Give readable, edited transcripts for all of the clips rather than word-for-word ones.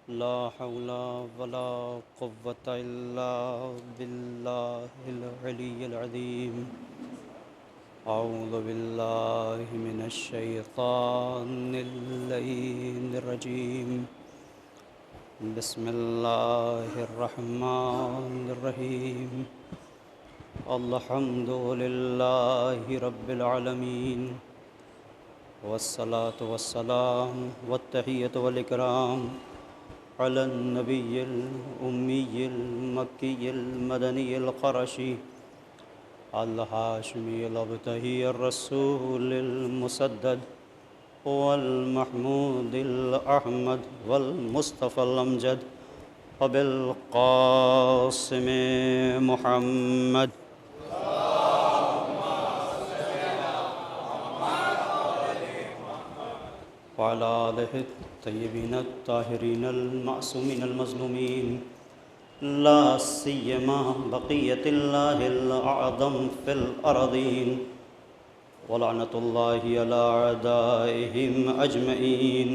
لا حول ولا قوة إلا بالله العلي العظيم. أعوذ بالله من الشيطان اللعين الرجيم. بسم الله الرحمن الرحيم. الحمد لله رب العالمين، والصلاة والسلام والتحية والإكرام على النبي الأمي المكي المدني القرشي الهاشمي الأبتهي الرسول المسدد والمحمود الأحمد والمصطفى الأمجد وبالقاسم محمد. وعلى آله الطيبين الطاهرين المعصومين المظلومين، لا سيما بقية الله الأعظم في الأرضين، ولعنة الله على أعدائهم أجمعين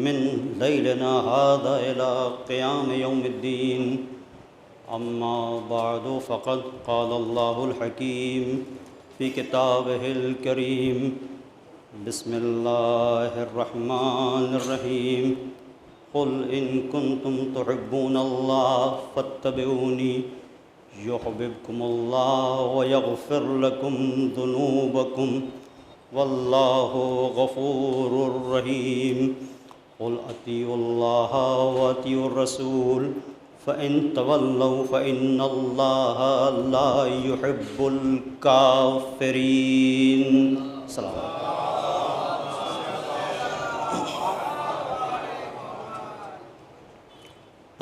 من ليلنا هذا إلى قيام يوم الدين. أما بعد، فقد قال الله الحكيم في كتابه الكريم: بسم الله الرحمن الرحيم. قل إن كنتم تحبون الله فاتبعوني يحببكم الله ويغفر لكم ذنوبكم والله غفور رحيم. قل أطيعوا الله وأطيعوا الرسول فإن تولوا فإن الله لا يحب الكافرين. السلام علیکم.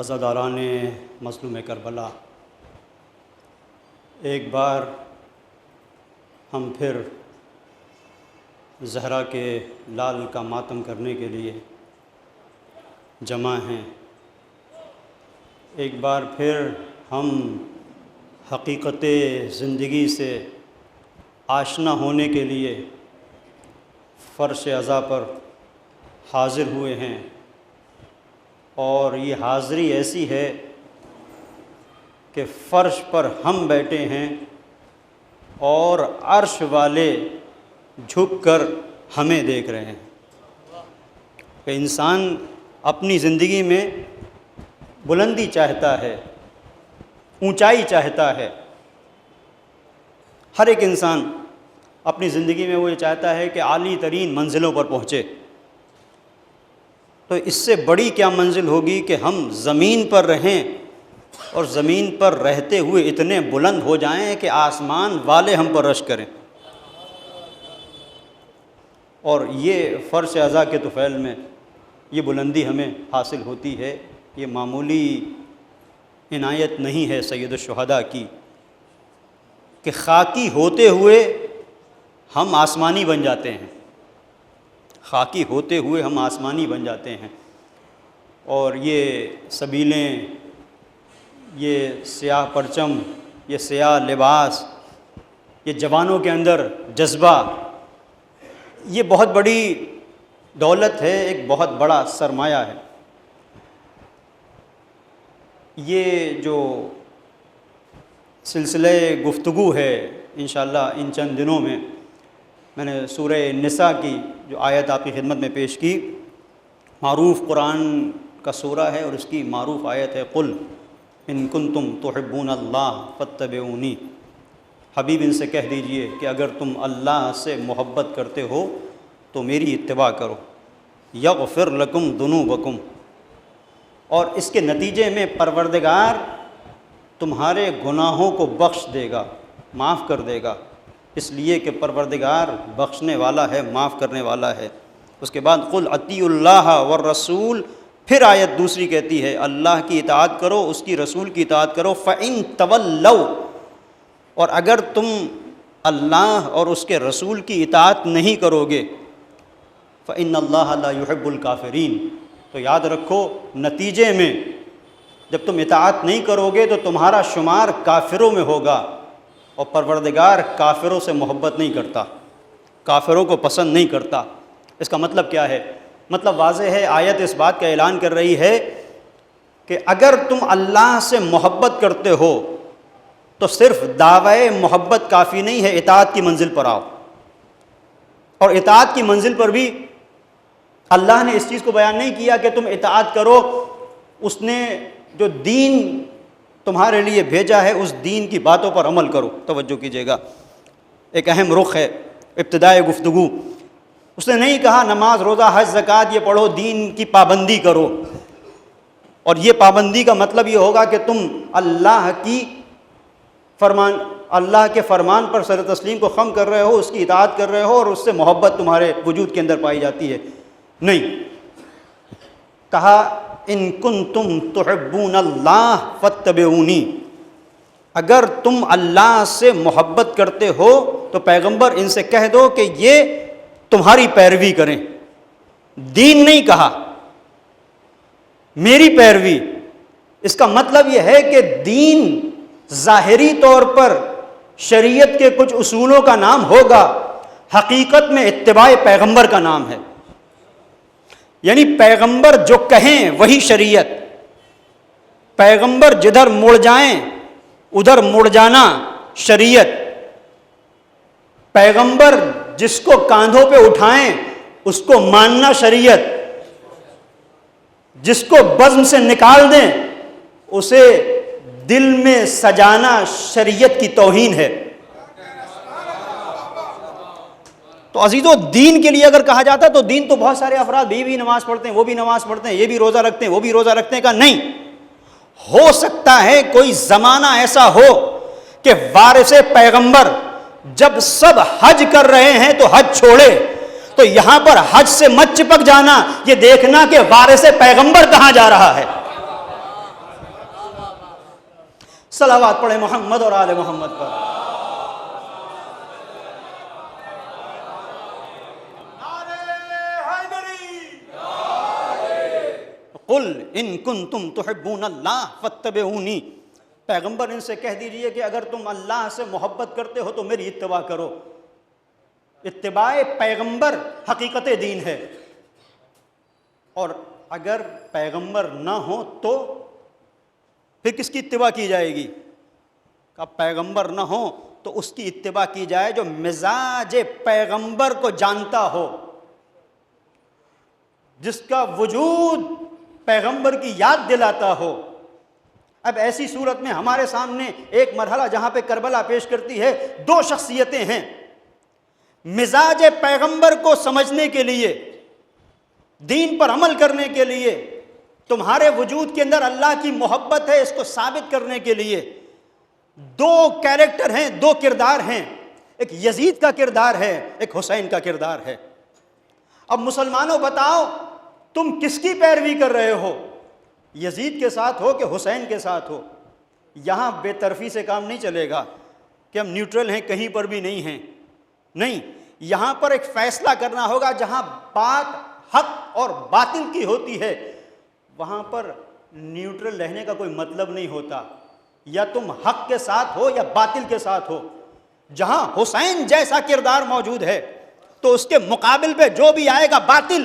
عزاداران مظلوم کربلا، ایک بار ہم پھر زہرا کے لال کا ماتم کرنے کے لیے جمع ہیں. ایک بار پھر ہم حقیقت زندگی سے آشنا ہونے کے لیے فرش عزا پر حاضر ہوئے ہیں، اور یہ حاضری ایسی ہے کہ فرش پر ہم بیٹھے ہیں اور عرش والے جھک کر ہمیں دیکھ رہے ہیں. کہ انسان اپنی زندگی میں بلندی چاہتا ہے، اونچائی چاہتا ہے. ہر ایک انسان اپنی زندگی میں وہ یہ چاہتا ہے کہ اعلیٰ ترین منزلوں پر پہنچے. تو اس سے بڑی کیا منزل ہوگی کہ ہم زمین پر رہیں اور زمین پر رہتے ہوئے اتنے بلند ہو جائیں کہ آسمان والے ہم پر رشک کریں. اور یہ فرش عزا کے طفیل میں یہ بلندی ہمیں حاصل ہوتی ہے. یہ معمولی عنایت نہیں ہے سید الشہداء کی کہ خاکی ہوتے ہوئے ہم آسمانی بن جاتے ہیں. خاکی ہوتے ہوئے ہم آسمانی بن جاتے ہیں. اور یہ سبیلیں، یہ سیاہ پرچم، یہ سیاہ لباس، یہ جوانوں کے اندر جذبہ، یہ بہت بڑی دولت ہے، ایک بہت بڑا سرمایہ ہے. یہ جو سلسلہ گفتگو ہے انشاءاللہ ان چند دنوں میں نے سورہ نساء کی جو آیت آپ کی خدمت میں پیش کی، معروف قرآن کا سورہ ہے اور اس کی معروف آیت ہے: قل ان کنتم تحبون اللہ فاتبعونی. حبیب ان سے کہہ دیجئے کہ اگر تم اللہ سے محبت کرتے ہو تو میری اتباع کرو. یغفر لکم ذنوبکم، اور اس کے نتیجے میں پروردگار تمہارے گناہوں کو بخش دے گا، معاف کر دے گا، اس لیے کہ پروردگار بخشنے والا ہے، معاف کرنے والا ہے. اس کے بعد قل اطیعوا اللہ والرسول، پھر آیت دوسری کہتی ہے اللہ کی اطاعت کرو، اس کی رسول کی اطاعت کرو. فَإِن تَوَلَّوْا، اور اگر تم اللہ اور اس کے رسول کی اطاعت نہیں کرو گے فَإِنَّ اللَّهَ لَا يُحِبُّ الْكَافِرِينَ، تو یاد رکھو نتیجے میں جب تم اطاعت نہیں کرو گے تو تمہارا شمار کافروں میں ہوگا، اور پروردگار کافروں سے محبت نہیں کرتا، کافروں کو پسند نہیں کرتا. اس کا مطلب کیا ہے مطلب واضح ہے، آیت اس بات کا اعلان کر رہی ہے کہ اگر تم اللہ سے محبت کرتے ہو تو صرف دعوی محبت کافی نہیں ہے، اطاعت کی منزل پر آؤ. اور اطاعت کی منزل پر بھی اللہ نے اس چیز کو بیان نہیں کیا کہ تم اطاعت کرو، اس نے جو دین تمہارے لیے بھیجا ہے اس دین کی باتوں پر عمل کرو. توجہ کیجیے گا، ایک اہم رخ ہے ابتدائے گفتگو. اس نے نہیں کہا نماز روزہ حج زکوٰۃ یہ پڑھو، دین کی پابندی کرو. اور یہ پابندی کا مطلب یہ ہوگا کہ تم اللہ کے فرمان پر سر تسلیم کو خم کر رہے ہو، اس کی اطاعت کر رہے ہو، اور اس سے محبت تمہارے وجود کے اندر پائی جاتی ہے. نہیں، کہا ان کنتم تحبون اللہ فاتبعونی، اگر تم اللہ سے محبت کرتے ہو تو پیغمبر ان سے کہہ دو کہ یہ تمہاری پیروی کریں. دین نہیں کہا، میری پیروی. اس کا مطلب یہ ہے کہ دین ظاہری طور پر شریعت کے کچھ اصولوں کا نام ہوگا، حقیقت میں اتباع پیغمبر کا نام ہے. یعنی پیغمبر جو کہیں وہی شریعت، پیغمبر جدھر مڑ جائیں ادھر مڑ جانا شریعت، پیغمبر جس کو کاندھوں پہ اٹھائیں اس کو ماننا شریعت، جس کو بزم سے نکال دیں اسے دل میں سجانا شریعت کی توہین ہے. تو عزیزو، دین کے لیے اگر کہا جاتا تو دین تو بہت سارے افراد بھی نماز پڑھتے ہیں، وہ بھی نماز پڑھتے ہیں، یہ بھی روزہ رکھتے ہیں، وہ بھی روزہ رکھتے ہیں. کا نہیں، ہو سکتا ہے کوئی زمانہ ایسا ہو کہ وارث پیغمبر جب سب حج کر رہے ہیں تو حج چھوڑے. تو یہاں پر حج سے مت چپک جانا، یہ دیکھنا کہ وارث پیغمبر کہاں جا رہا ہے. صلوات پڑھیں محمد اور آل محمد پر. قل ان کنتم تحبون اللہ فاتبعونی، پیغمبر ان سے کہہ دیجئے کہ اگر تم اللہ سے محبت کرتے ہو تو میری اتباع کرو. اتباع پیغمبر حقیقت دین ہے. اور اگر پیغمبر نہ ہو تو پھر کس کی اتباع کی جائے گی؟ کہ پیغمبر نہ ہو تو اس کی اتباع کی جائے جو مزاج پیغمبر کو جانتا ہو، جس کا وجود پیغمبر کی یاد دلاتا ہو. اب ایسی صورت میں ہمارے سامنے ایک مرحلہ جہاں پہ کربلا پیش کرتی ہے، دو شخصیتیں ہیں. مزاج پیغمبر کو سمجھنے کے لیے، دین پر عمل کرنے کے لیے، تمہارے وجود کے اندر اللہ کی محبت ہے اس کو ثابت کرنے کے لیے دو کیریکٹر ہیں، دو کردار ہیں. ایک یزید کا کردار ہے، ایک حسین کا کردار ہے. اب مسلمانوں بتاؤ تم کس کی پیروی کر رہے ہو؟ یزید کے ساتھ ہو کہ حسین کے ساتھ ہو؟ یہاں بے طرفی سے کام نہیں چلے گا کہ ہم نیوٹرل ہیں، کہیں پر بھی نہیں ہیں. نہیں، یہاں پر ایک فیصلہ کرنا ہوگا. جہاں بات حق اور باطل کی ہوتی ہے وہاں پر نیوٹرل رہنے کا کوئی مطلب نہیں ہوتا. یا تم حق کے ساتھ ہو یا باطل کے ساتھ ہو. جہاں حسین جیسا کردار موجود ہے تو اس کے مقابل پہ جو بھی آئے گا باطل.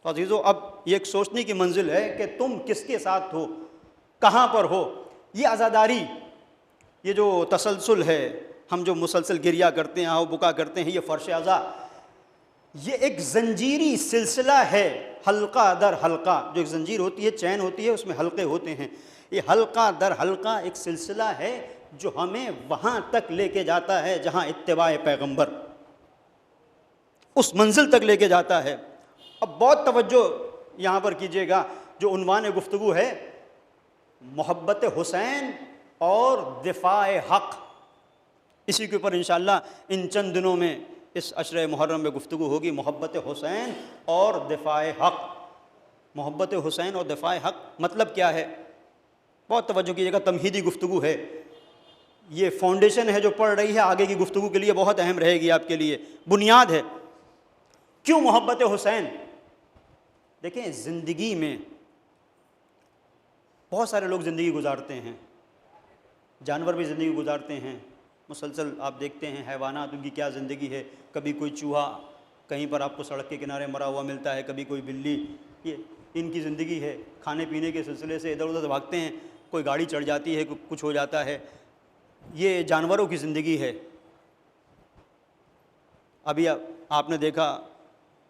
تو عزیزو، اب یہ ایک سوچنے کی منزل ہے کہ تم کس کے ساتھ ہو، کہاں پر ہو. یہ عزاداری، یہ جو تسلسل ہے، ہم جو مسلسل گریہ کرتے ہیں، آؤ بکا کرتے ہیں، یہ فرش عزا، یہ ایک زنجیری سلسلہ ہے، حلقہ در حلقہ. جو ایک زنجیر ہوتی ہے، چین ہوتی ہے، اس میں حلقے ہوتے ہیں. یہ حلقہ در حلقہ ایک سلسلہ ہے جو ہمیں وہاں تک لے کے جاتا ہے جہاں اتباع پیغمبر، اس منزل تک لے کے جاتا ہے. اب بہت توجہ یہاں پر کیجیے گا. جو عنوان گفتگو ہے محبت حسین اور دفاع حق، اسی کے اوپر انشاءاللہ ان چند دنوں میں اس عشرہ محرم میں گفتگو ہوگی. محبت حسین اور دفاع حق. محبت حسین اور دفاع حق مطلب کیا ہے؟ بہت توجہ کیجیے گا. تمہیدی گفتگو ہے، یہ فاؤنڈیشن ہے جو پڑھ رہی ہے، آگے کی گفتگو کے لیے بہت اہم رہے گی، آپ کے لیے بنیاد ہے. کیوں محبت حسین؟ دیکھیں، زندگی میں بہت سارے لوگ زندگی گزارتے ہیں، جانور بھی زندگی گزارتے ہیں. مسلسل آپ دیکھتے ہیں حیوانات، ان کی کیا زندگی ہے. کبھی کوئی چوہا کہیں پر آپ کو سڑک کے کنارے مرا ہوا ملتا ہے، کبھی کوئی بلی. یہ ان کی زندگی ہے. کھانے پینے کے سلسلے سے ادھر ادھر بھاگتے ہیں، کوئی گاڑی چڑھ جاتی ہے، کچھ ہو جاتا ہے. یہ جانوروں کی زندگی ہے. ابھی آپ نے دیکھا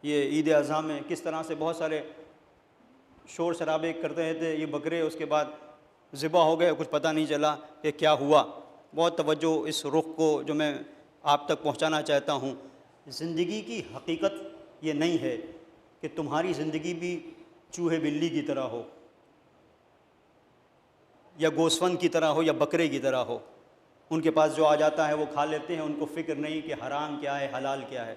یہ عید اضحیٰ میں کس طرح سے بہت سارے شور شرابے کرتے تھے. یہ بکرے اس کے بعد ذبح ہو گئے، کچھ پتہ نہیں چلا کہ کیا ہوا. بہت توجہ اس رخ کو جو میں آپ تک پہنچانا چاہتا ہوں. زندگی کی حقیقت یہ نہیں ہے کہ تمہاری زندگی بھی چوہے بلی کی طرح ہو، یا گوسفند کی طرح ہو، یا بکرے کی طرح ہو. ان کے پاس جو آ جاتا ہے وہ کھا لیتے ہیں، ان کو فکر نہیں کہ حرام کیا ہے حلال کیا ہے.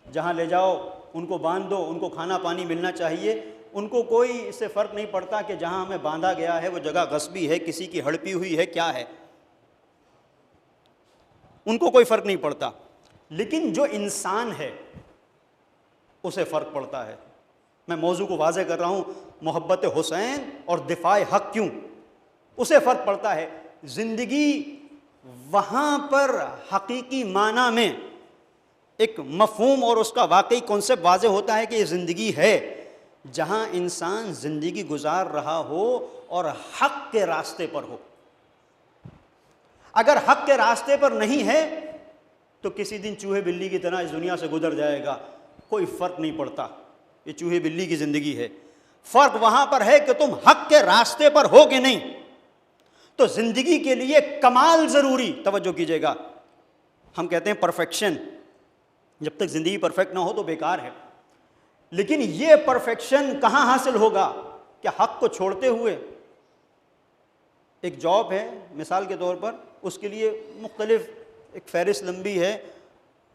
جہاں لے جاؤ ان کو باندھ دو، ان کو کھانا پانی ملنا چاہیے. ان کو کوئی اس سے فرق نہیں پڑتا کہ جہاں ہمیں باندھا گیا ہے وہ جگہ غصبی ہے، کسی کی ہڑپی ہوئی ہے، کیا ہے. ان کو کوئی فرق نہیں پڑتا. لیکن جو انسان ہے اسے فرق پڑتا ہے. میں موضوع کو واضح کر رہا ہوں، محبت حسین اور دفاع حق کیوں. اسے فرق پڑتا ہے. زندگی وہاں پر حقیقی معنی میں ایک مفہوم اور اس کا واقعی کانسیپٹ واضح ہوتا ہے کہ یہ زندگی ہے جہاں انسان زندگی گزار رہا ہو اور حق کے راستے پر ہو. اگر حق کے راستے پر نہیں ہے تو کسی دن چوہے بلی کی طرح اس دنیا سے گزر جائے گا، کوئی فرق نہیں پڑتا. یہ چوہے بلی کی زندگی ہے. فرق وہاں پر ہے کہ تم حق کے راستے پر ہو کہ نہیں. تو زندگی کے لیے کمال ضروری. توجہ کیجیے گا، ہم کہتے ہیں پرفیکشن. جب تک زندگی پرفیکٹ نہ ہو تو بیکار ہے. لیکن یہ پرفیکشن کہاں حاصل ہوگا؟ کیا حق کو چھوڑتے ہوئے؟ ایک جاب ہے مثال کے طور پر، اس کے لیے مختلف ایک فہرست لمبی ہے،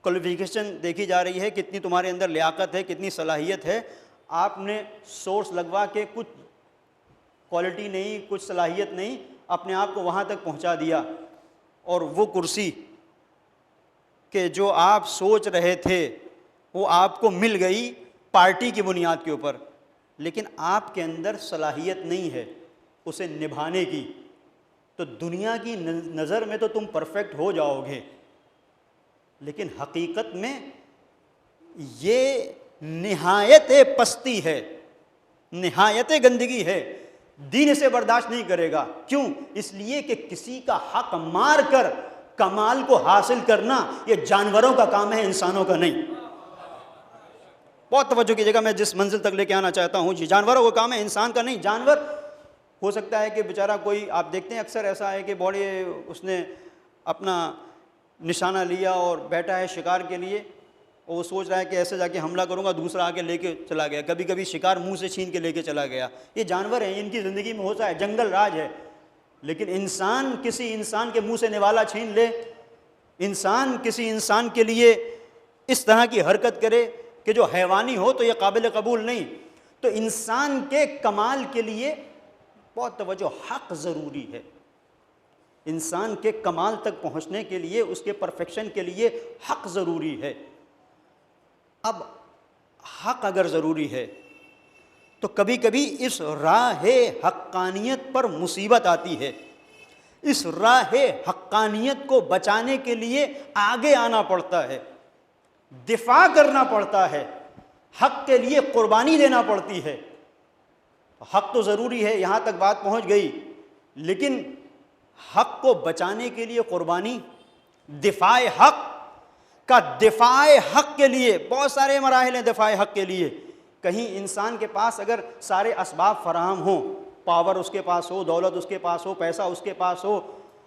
کوالیفیکیشن دیکھی جا رہی ہے، کتنی تمہارے اندر لیاقت ہے، کتنی صلاحیت ہے. آپ نے سورس لگوا کے کچھ کوالٹی نہیں، کچھ صلاحیت نہیں، اپنے آپ کو وہاں تک پہنچا دیا، اور وہ کرسی کہ جو آپ سوچ رہے تھے وہ آپ کو مل گئی پارٹی کی بنیاد کے اوپر، لیکن آپ کے اندر صلاحیت نہیں ہے اسے نبھانے کی. تو دنیا کی نظر میں تو تم پرفیکٹ ہو جاؤ گے، لیکن حقیقت میں یہ نہایت پستی ہے، نہایت گندگی ہے. دین اسے برداشت نہیں کرے گا. کیوں؟ اس لیے کہ کسی کا حق مار کر کمال کو حاصل کرنا یہ جانوروں کا کام ہے، انسانوں کا نہیں. بہت توجہ کیجیے گا، میں جس منزل تک لے کے آنا چاہتا ہوں، یہ جانوروں کا کام ہے، انسان کا نہیں. جانور ہو سکتا ہے کہ بیچارہ کوئی، آپ دیکھتے ہیں اکثر ایسا ہے کہ بڑے اس نے اپنا نشانہ لیا اور بیٹھا ہے شکار کے لیے، اور وہ سوچ رہا ہے کہ ایسے جا کے حملہ کروں گا، دوسرا آ کے لے کے چلا گیا. کبھی کبھی شکار منہ سے چھین کے لے کے چلا گیا. یہ جانور ہیں، ان کی زندگی میں ہوتا ہے، جنگل راج ہے. لیکن انسان کسی انسان کے منہ سے نوالا چھین لے، انسان کسی انسان کے لیے اس طرح کی حرکت کرے کہ جو حیوانی ہو، تو یہ قابل قبول نہیں. تو انسان کے کمال کے لیے بہت توجہ، حق ضروری ہے. انسان کے کمال تک پہنچنے کے لیے، اس کے پرفیکشن کے لیے حق ضروری ہے. اب حق اگر ضروری ہے تو کبھی کبھی اس راہ حقانیت پر مصیبت آتی ہے. اس راہ حقانیت کو بچانے کے لیے آگے آنا پڑتا ہے، دفاع کرنا پڑتا ہے، حق کے لیے قربانی دینا پڑتی ہے. حق تو ضروری ہے، یہاں تک بات پہنچ گئی، لیکن حق کو بچانے کے لیے قربانی، دفاع حق کا، دفاع حق کے لیے بہت سارے مراحل ہیں. دفاع حق کے لیے کہیں انسان کے پاس اگر سارے اسباب فراہم ہوں، پاور اس کے پاس ہو، دولت اس کے پاس ہو، پیسہ اس کے پاس ہو،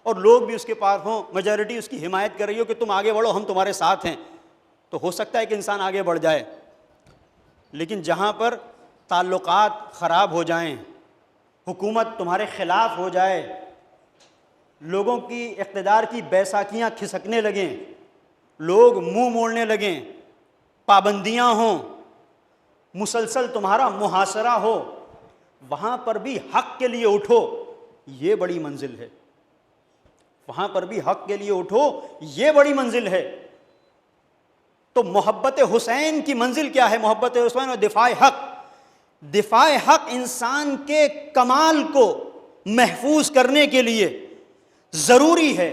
اور لوگ بھی اس کے پاس ہوں، میجورٹی اس کی حمایت کر رہی ہو کہ تم آگے بڑھو، ہم تمہارے ساتھ ہیں، تو ہو سکتا ہے کہ انسان آگے بڑھ جائے. لیکن جہاں پر تعلقات خراب ہو جائیں، حکومت تمہارے خلاف ہو جائے، لوگوں کی اقتدار کی بیساکھیاں کھسکنے لگیں، لوگ منہ موڑنے لگیں، پابندیاں ہوں، مسلسل تمہارا محاصرہ ہو، وہاں پر بھی حق کے لیے اٹھو، یہ بڑی منزل ہے. وہاں پر بھی حق کے لیے اٹھو، یہ بڑی منزل ہے. تو محبت حسین کی منزل کیا ہے؟ محبت حسین اور دفاع حق. دفاع حق انسان کے کمال کو محفوظ کرنے کے لیے ضروری ہے،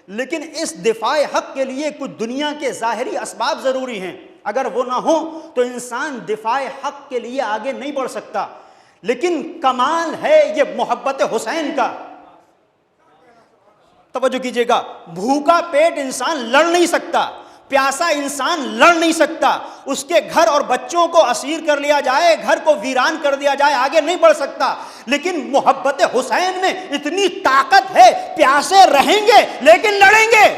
لیکن اس دفاع حق کے لیے کچھ دنیا کے ظاہری اسباب ضروری ہیں. اگر وہ نہ ہو تو انسان دفاع حق کے لیے آگے نہیں بڑھ سکتا. لیکن کمال ہے یہ محبت حسین کا. توجہ کیجئے گا, بھوکا پیٹ انسان لڑ نہیں سکتا, پیاسا انسان لڑ نہیں سکتا, اس کے گھر اور بچوں کو اسیر کر لیا جائے, گھر کو ویران کر دیا جائے, آگے نہیں بڑھ سکتا. لیکن محبت حسین میں اتنی طاقت ہے, پیاسے رہیں گے لیکن لڑیں گے,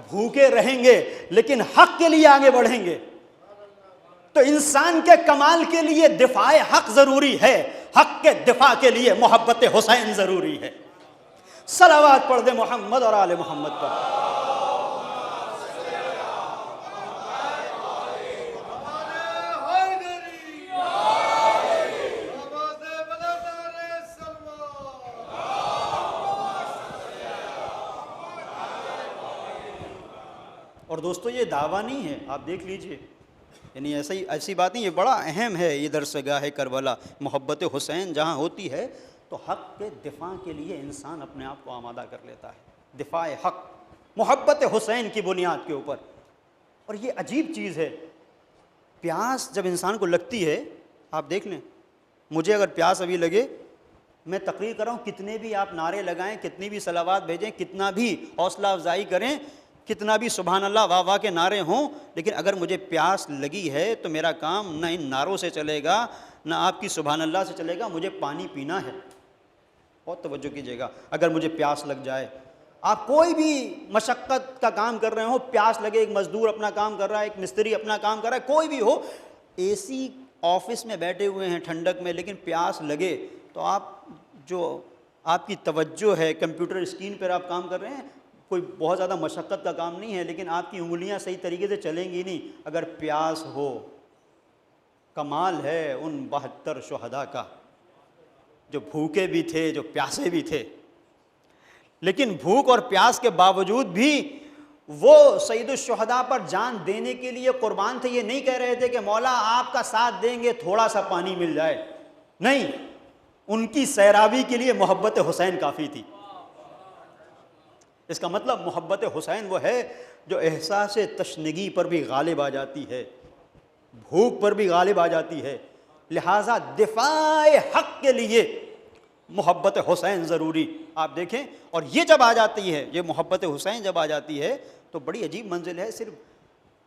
بھوکے رہیں گے لیکن حق کے لیے آگے بڑھیں گے. تو انسان کے کمال کے لیے دفاع حق ضروری ہے, حق کے دفاع کے لیے محبت حسین ضروری ہے. صلوات پڑھ دے محمد اور آل محمد پر. اور دوستو یہ دعویٰ نہیں ہے, آپ دیکھ لیجئے, یعنی ایسی بات نہیں, یہ بڑا اہم ہے. یہ درسگاہ کربلا, محبت حسین جہاں ہوتی ہے تو حق کے دفاع کے لیے انسان اپنے آپ کو آمادہ کر لیتا ہے. دفاع حق محبت حسین کی بنیاد کے اوپر. اور یہ عجیب چیز ہے, پیاس جب انسان کو لگتی ہے, آپ دیکھ لیں, مجھے اگر پیاس ابھی لگے, میں تقریر کر رہا ہوں, کتنے بھی آپ نعرے لگائیں, کتنی بھی صلوات بھیجیں, کتنا بھی حوصلہ افزائی کریں, کتنا بھی سبحان اللہ واہ واہ کے نعرے ہوں, لیکن اگر مجھے پیاس لگی ہے تو میرا کام نہ ان نعروں سے چلے گا, نہ آپ کی سبحان اللہ سے چلے گا, مجھے پانی پینا ہے. بہت توجہ کیجیے گا. اگر مجھے پیاس لگ جائے, آپ کوئی بھی مشقت کا کام کر رہے ہو, پیاس لگے, ایک مزدور اپنا کام کر رہا ہے, ایک مستری اپنا کام کر رہا ہے, کوئی بھی ہو, اے سی آفس میں بیٹھے ہوئے ہیں ٹھنڈک میں, لیکن پیاس لگے تو آپ کی توجہ ہے کمپیوٹر اسکرین پر, آپ کام کر رہے ہیں, کوئی بہت زیادہ مشقت کا کام نہیں ہے, لیکن آپ کی انگلیاں صحیح طریقے سے چلیں گی نہیں اگر پیاس ہو. کمال ہے ان 72 شہداء کا جو بھوکے بھی تھے, جو پیاسے بھی تھے, لیکن بھوک اور پیاس کے باوجود بھی وہ سید الشہداء پر جان دینے کے لیے قربان تھے. یہ نہیں کہہ رہے تھے کہ مولا آپ کا ساتھ دیں گے تھوڑا سا پانی مل جائے, نہیں, ان کی سیرابی کے لیے محبت حسین کافی تھی. اس کا مطلب محبت حسین وہ ہے جو احساس تشنگی پر بھی غالب آ جاتی ہے, بھوک پر بھی غالب آ جاتی ہے. لہٰذا دفاع حق کے لیے محبت حسین ضروری. آپ دیکھیں, اور یہ جب آ جاتی ہے, یہ محبت حسین جب آ جاتی ہے تو بڑی عجیب منزل ہے. صرف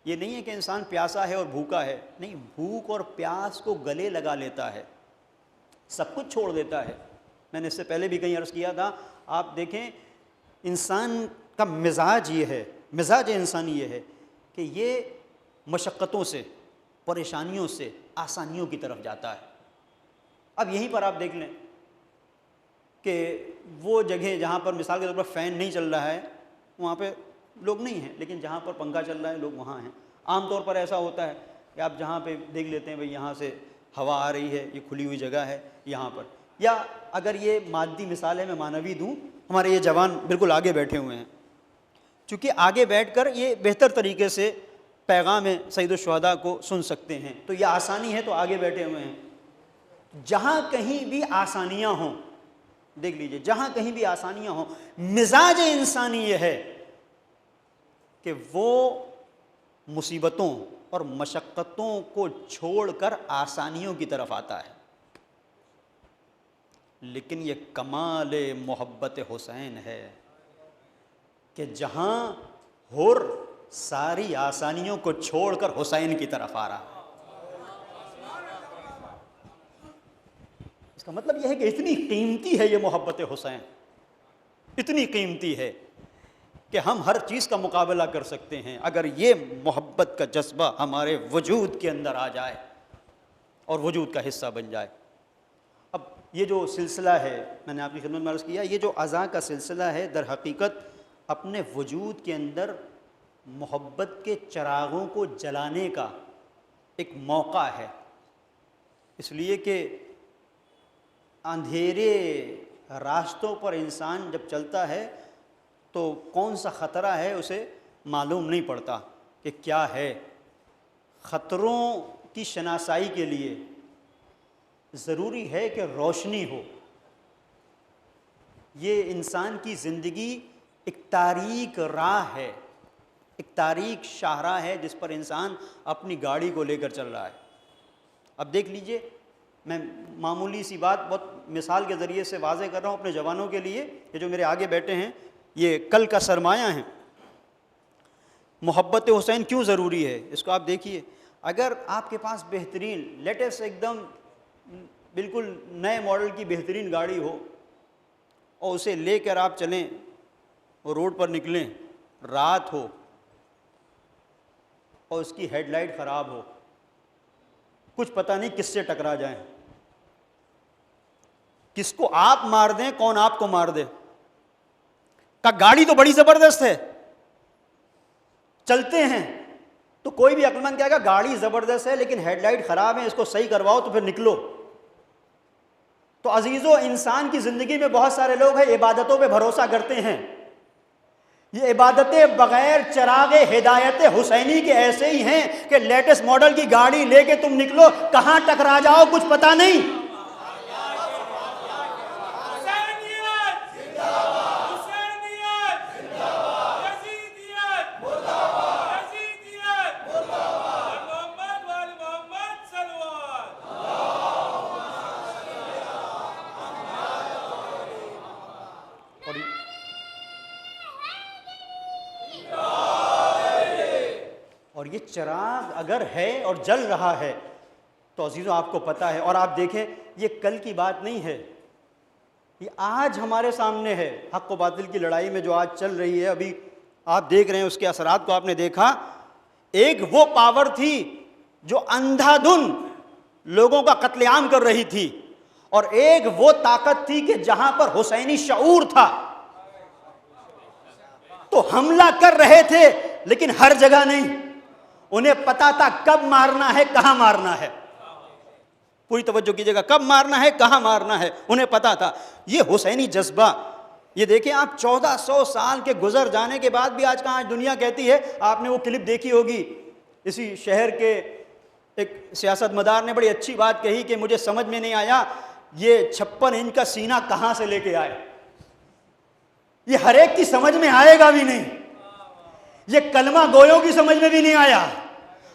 یہ نہیں ہے کہ انسان پیاسا ہے اور بھوکا ہے, نہیں, بھوک اور پیاس کو گلے لگا لیتا ہے, سب کچھ چھوڑ دیتا ہے. میں نے اس سے پہلے بھی کہیں عرض کیا تھا, آپ دیکھیں انسان کا مزاج یہ ہے, مزاج انسانی یہ ہے کہ یہ مشقتوں سے, پریشانیوں سے آسانیوں کی طرف جاتا ہے. اب یہیں پر آپ دیکھ لیں کہ وہ جگہ جہاں پر مثال کے طور پر فین نہیں چل رہا ہے وہاں پہ لوگ نہیں ہیں, لیکن جہاں پر پنکھا چل رہا ہے لوگ وہاں ہیں. عام طور پر ایسا ہوتا ہے کہ آپ جہاں پہ دیکھ لیتے ہیں بھئی یہاں سے ہوا آ رہی ہے, یہ کھلی ہوئی جگہ ہے یہاں پر, یا اگر یہ مادی مثال ہے میں معنوی دوں, ہمارے یہ جوان بالکل آگے بیٹھے ہوئے ہیں, چونکہ آگے بیٹھ کر یہ بہتر طریقے سے پیغام سید الشہداء کو سن سکتے ہیں, تو یہ آسانی ہے تو آگے بیٹھے ہوئے ہیں. جہاں کہیں بھی آسانیاں ہوں, دیکھ لیجئے, جہاں کہیں بھی آسانیاں ہوں, مزاج انسانی یہ ہے کہ وہ مصیبتوں اور مشقتوں کو چھوڑ کر آسانیوں کی طرف آتا ہے. لیکن یہ کمال محبت حسین ہے کہ جہاں حر ساری آسانیوں کو چھوڑ کر حسین کی طرف آ رہا. اس کا مطلب یہ ہے کہ اتنی قیمتی ہے یہ محبت حسین, اتنی قیمتی ہے کہ ہم ہر چیز کا مقابلہ کر سکتے ہیں اگر یہ محبت کا جذبہ ہمارے وجود کے اندر آ جائے اور وجود کا حصہ بن جائے. اب یہ جو سلسلہ ہے, میں نے آپ کی خدمت میں عرض کیا, یہ جو عزا کا سلسلہ ہے در حقیقت اپنے وجود کے اندر محبت کے چراغوں کو جلانے کا ایک موقع ہے. اس لیے کہ اندھیرے راستوں پر انسان جب چلتا ہے تو کون سا خطرہ ہے اسے معلوم نہیں پڑتا کہ کیا ہے. خطروں کی شناسائی کے لیے ضروری ہے کہ روشنی ہو. یہ انسان کی زندگی ایک تاریک راہ ہے, ایک تاریک شاہراہ ہے جس پر انسان اپنی گاڑی کو لے کر چل رہا ہے۔ اب دیکھ لیجئے، میں معمولی سی بات بہت مثال کے ذریعے سے واضح کر رہا ہوں اپنے جوانوں کے لیے، یہ جو میرے آگے بیٹھے ہیں یہ کل کا سرمایہ ہیں۔ محبت حسین کیوں ضروری ہے اس کو آپ دیکھیے۔ اگر آپ کے پاس بہترین لیٹسٹ ایک دم بالکل نئے ماڈل کی بہترین گاڑی ہو اور اسے لے کر آپ چلیں اور روڈ پر نکلیں، رات ہو اور اس کی ہیڈ لائٹ خراب ہو، کچھ پتہ نہیں کس سے ٹکرا جائیں، کس کو آپ مار دیں، کون آپ کو مار دے۔ کہ گاڑی تو بڑی زبردست ہے، چلتے ہیں تو کوئی بھی عقل مند کہے گا گاڑی زبردست ہے لیکن ہیڈ لائٹ خراب ہے، اس کو صحیح کرواؤ تو پھر نکلو۔ تو عزیزو، انسان کی زندگی میں بہت سارے لوگ ہیں عبادتوں پہ بھروسہ کرتے ہیں، یہ عبادتیں بغیر چراغ ہدایت حسینی کے ایسے ہی ہیں کہ لیٹسٹ ماڈل کی گاڑی لے کے تم نکلو، کہاں ٹکرا جاؤ کچھ پتہ نہیں۔ اور یہ چراغ اگر ہے اور جل رہا ہے تو عزیزوں آپ کو پتہ ہے، اور آپ دیکھیں یہ کل کی بات نہیں ہے، یہ آج ہمارے سامنے ہے۔ حق و باطل کی لڑائی میں جو آج چل رہی ہے، ابھی آپ دیکھ رہے ہیں اس کے اثرات کو آپ نے دیکھا۔ ایک وہ پاور تھی جو اندھا دھن لوگوں کا قتل عام کر رہی تھی، اور ایک وہ طاقت تھی کہ جہاں پر حسینی شعور تھا تو حملہ کر رہے تھے لیکن ہر جگہ نہیں، انہیں پتا تھا کب مارنا ہے کہاں مارنا ہے۔ پوری توجہ کیجئے گا، کب مارنا ہے کہاں مارنا ہے انہیں پتا تھا۔ یہ حسینی جذبہ، یہ دیکھیں آپ 1400 سال کے گزر جانے کے بعد بھی آج کہاں آج دنیا کہتی ہے۔ آپ نے وہ کلپ دیکھی ہوگی، اسی شہر کے ایک سیاست مدار نے بڑی اچھی بات کہی کہ مجھے سمجھ میں نہیں آیا یہ 56 انچ کا سینہ کہاں سے لے کے آئے، یہ ہر ایک کی سمجھ میں آئے گا بھی نہیں، یہ کلمہ گویوں کی سمجھ میں بھی نہیں آیا،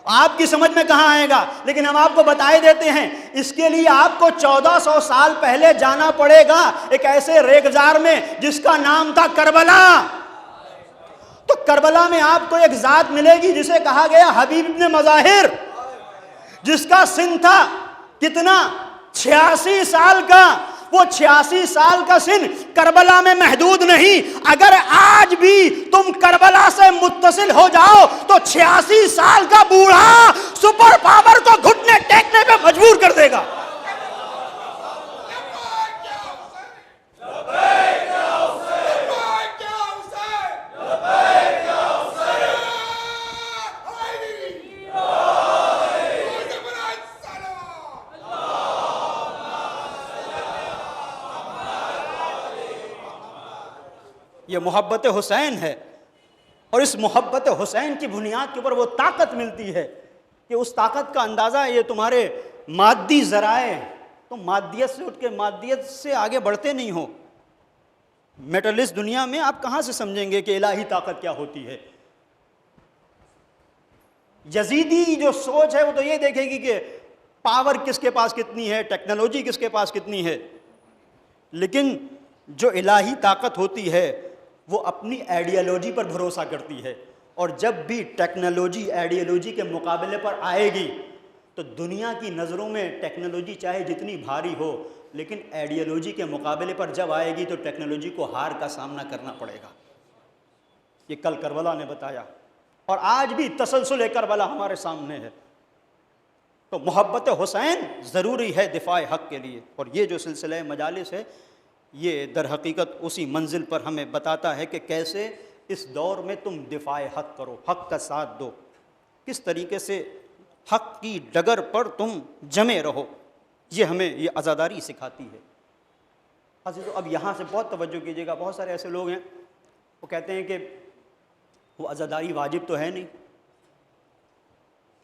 آپ کی سمجھ میں کہاں آئے گا۔ لیکن ہم آپ کو بتائے دیتے ہیں، اس کے لیے آپ کو 1400 سال پہلے جانا پڑے گا ایک ایسے ریگزار میں جس کا نام تھا کربلا۔ تو کربلا میں آپ کو ایک ذات ملے گی جسے کہا گیا حبیب ابن مظاہر، جس کا سن تھا کتنا، 86 سال کا۔ وہ 86 سال کا سن کربلا میں محدود نہیں، اگر آج بھی تم کربلا سے متصل ہو جاؤ تو 86 سال کا بوڑھا سپر پاور کو گھٹنے ٹیکنے پہ مجبور کر دے گا۔ یہ محبت حسین ہے، اور اس محبت حسین کی بنیاد کے اوپر وہ طاقت ملتی ہے کہ اس طاقت کا اندازہ یہ تمہارے مادی ذرائع، تم مادیت سے اٹھ کے مادیت سے آگے بڑھتے نہیں ہو۔ میٹلسٹ دنیا میں آپ کہاں سے سمجھیں گے کہ الہی طاقت کیا ہوتی ہے۔ یزیدی جو سوچ ہے وہ تو یہ دیکھے گی کہ پاور کس کے پاس کتنی ہے، ٹیکنالوجی کس کے پاس کتنی ہے، لیکن جو الہی طاقت ہوتی ہے وہ اپنی آئیڈیالوجی پر بھروسہ کرتی ہے، اور جب بھی ٹیکنالوجی آئیڈیالوجی کے مقابلے پر آئے گی تو دنیا کی نظروں میں ٹیکنالوجی چاہے جتنی بھاری ہو لیکن آئیڈیالوجی کے مقابلے پر جب آئے گی تو ٹیکنالوجی کو ہار کا سامنا کرنا پڑے گا۔ یہ کل کربلا نے بتایا، اور آج بھی تسلسل کربلا ہمارے سامنے ہے۔ تو محبت حسین ضروری ہے دفاع حق کے لیے، اور یہ جو سلسلہ مجالس ہے یہ در حقیقت اسی منزل پر ہمیں بتاتا ہے کہ کیسے اس دور میں تم دفاع حق کرو، حق کا ساتھ دو، کس طریقے سے حق کی ڈگر پر تم جمے رہو، یہ ہمیں یہ عزاداری سکھاتی ہے۔ عزیزو اب یہاں سے بہت توجہ کیجیے گا، بہت سارے ایسے لوگ ہیں وہ کہتے ہیں کہ وہ عزاداری واجب تو ہے نہیں،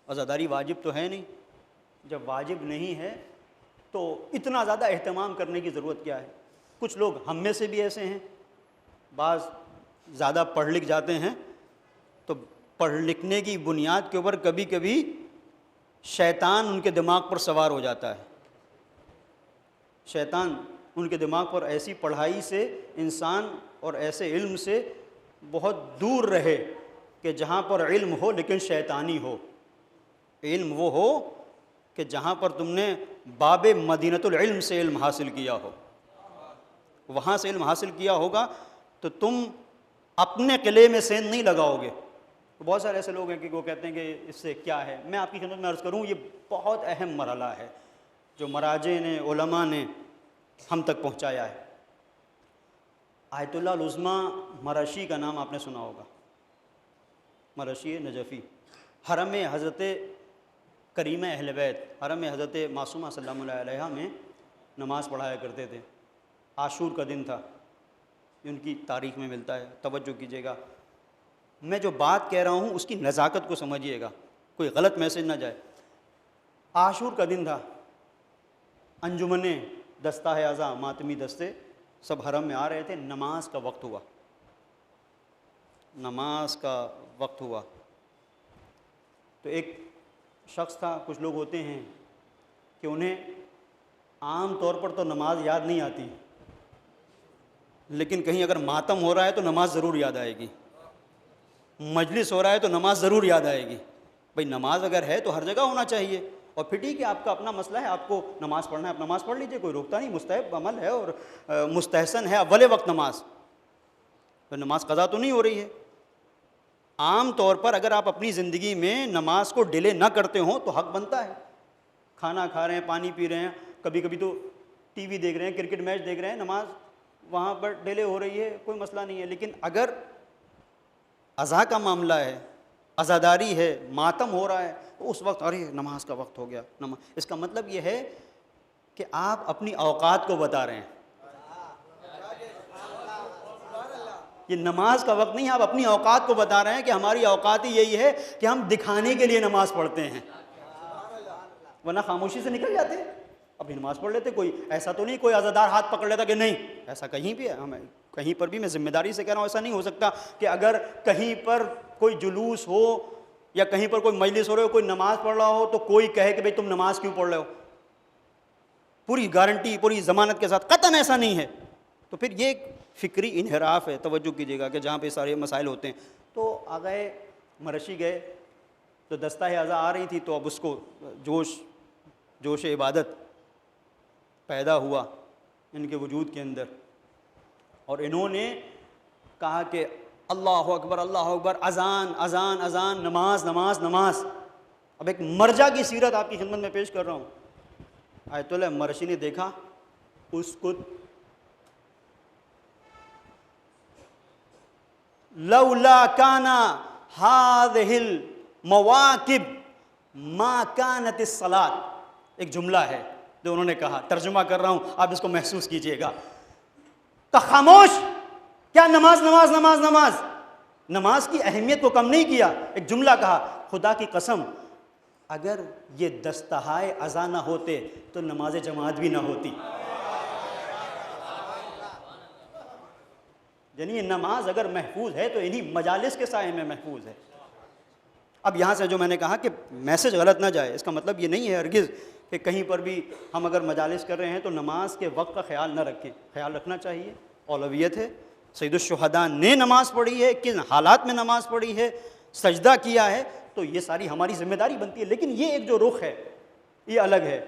عزاداری واجب تو ہے نہیں، جب واجب نہیں ہے تو اتنا زیادہ اہتمام کرنے کی ضرورت کیا ہے۔ کچھ لوگ ہم میں سے بھی ایسے ہیں، بعض زیادہ پڑھ لکھ جاتے ہیں تو پڑھ لکھنے کی بنیاد کے اوپر کبھی کبھی شیطان ان کے دماغ پر سوار ہو جاتا ہے. شیطان ان کے دماغ پر ایسی پڑھائی سے انسان اور ایسے علم سے بہت دور رہے کہ جہاں پر علم ہو لیکن شیطانی ہو. علم وہ ہو کہ جہاں پر تم نے باب مدینۃ العلم سے علم حاصل کیا ہو، وہاں سے علم حاصل کیا ہوگا تو تم اپنے قلعے میں سین نہیں لگاؤ گے. بہت سارے ایسے لوگ ہیں کہ وہ کہتے ہیں کہ اس سے کیا ہے. میں آپ کی خدمت میں عرض کروں، یہ بہت اہم مرحلہ ہے جو مراجع نے، علماء نے ہم تک پہنچایا ہے. آیت اللہ العظمیٰ مرشی کا نام آپ نے سنا ہوگا، مرشی نجفی، حرم حضرت کریمہ اہل بیت، حرم حضرت معصومہ صلی اللہ علیہ میں نماز پڑھایا کرتے تھے. عاشور کا دن تھا، یہ ان کی تاریخ میں ملتا ہے. توجہ کیجیے گا، میں جو بات کہہ رہا ہوں اس کی نزاکت کو سمجھیے گا، کوئی غلط میسج نہ جائے. عاشور کا دن تھا، انجمنیں، دستہ اعضاء، ماتمی دستے سب حرم میں آ رہے تھے. نماز کا وقت ہوا، نماز کا وقت ہوا تو ایک شخص تھا. کچھ لوگ ہوتے ہیں کہ انہیں عام طور پر تو نماز یاد نہیں آتی، لیکن کہیں اگر ماتم ہو رہا ہے تو نماز ضرور یاد آئے گی، مجلس ہو رہا ہے تو نماز ضرور یاد آئے گی. بھئی نماز اگر ہے تو ہر جگہ ہونا چاہیے. اور پھر ٹھیک ہے، آپ کا اپنا مسئلہ ہے، آپ کو نماز پڑھنا ہے، آپ نماز پڑھ لیجئے، کوئی روکتا نہیں. مستحب عمل ہے اور مستحسن ہے اول وقت نماز، تو نماز قضا تو نہیں ہو رہی ہے. عام طور پر اگر آپ اپنی زندگی میں نماز کو ڈیلے نہ کرتے ہوں تو حق بنتا ہے. کھانا کھا رہے ہیں، پانی پی رہے ہیں، کبھی کبھی تو ٹی وی دیکھ رہے ہیں، کرکٹ میچ دیکھ رہے ہیں، نماز وہاں پر ڈیلے ہو رہی ہے، کوئی مسئلہ نہیں ہے. لیکن اگر عزا کا معاملہ ہے، عزاداری ہے، ماتم ہو رہا ہے، تو اس وقت ارے نماز کا وقت ہو گیا. اس کا مطلب یہ ہے کہ آپ اپنی اوقات کو بتا رہے ہیں. یہ نماز کا وقت نہیں، آپ اپنی اوقات کو بتا رہے ہیں کہ ہماری اوقات ہی یہی ہے کہ ہم دکھانے کے لیے نماز پڑھتے ہیں، ورنہ خاموشی سے نکل جاتے ہیں. ابھی نماز پڑھ لیتے، کوئی ایسا تو نہیں کوئی عزادار ہاتھ پکڑ لیتا کہ نہیں. ایسا کہیں بھی ہے، ہمیں کہیں پر بھی، میں ذمہ داری سے کہہ رہا ہوں، ایسا نہیں ہو سکتا کہ اگر کہیں پر کوئی جلوس ہو یا کہیں پر کوئی مجلس ہو رہے ہو، کوئی نماز پڑھ رہا ہو تو کوئی کہے کہ بھئی تم نماز کیوں پڑھ رہے ہو. پوری گارنٹی، پوری ضمانت کے ساتھ قطعاً ایسا نہیں ہے. تو پھر یہ ایک فکری انحراف ہے. توجہ کیجیے گا کہ جہاں پہ سارے مسائل ہوتے ہیں. تو آگئے مرشی گئے تو دستہ اعضاء آ رہی تھی، تو اب اس کو جوش عبادت پیدا ہوا ان کے وجود کے اندر، اور انہوں نے کہا کہ اللہ اکبر، اللہ اکبر، اذان اذان اذان، نماز نماز نماز. اب ایک مرجع کی سیرت آپ کی خدمت میں پیش کر رہا ہوں. آیت اللہ مرشی نے دیکھا، اسکت لولا کانا هذه المواکب ما كانت الصلاۃ. ایک جملہ ہے جو انہوں نے کہا، ترجمہ کر رہا ہوں، آپ اس کو محسوس کیجئے گا. تو خاموش، کیا نماز نماز نماز نماز، نماز کی اہمیت کو کم نہیں کیا. ایک جملہ کہا، خدا کی قسم اگر یہ دستہائے اذان نہ ہوتے تو نماز جماعت بھی نہ ہوتی. یعنی یہ نماز اگر محفوظ ہے تو انہی مجالس کے سائے میں محفوظ ہے. اب یہاں سے جو میں نے کہا کہ میسج غلط نہ جائے، اس کا مطلب یہ نہیں ہے ہرگز کہ کہیں پر بھی ہم اگر مجالس کر رہے ہیں تو نماز کے وقت کا خیال نہ رکھیں. خیال رکھنا چاہیے، اولویت ہے. سید الشہداء نے نماز پڑھی ہے، کن حالات میں نماز پڑھی ہے، سجدہ کیا ہے، تو یہ ساری ہماری ذمہ داری بنتی ہے. لیکن یہ ایک جو رخ ہے یہ الگ ہے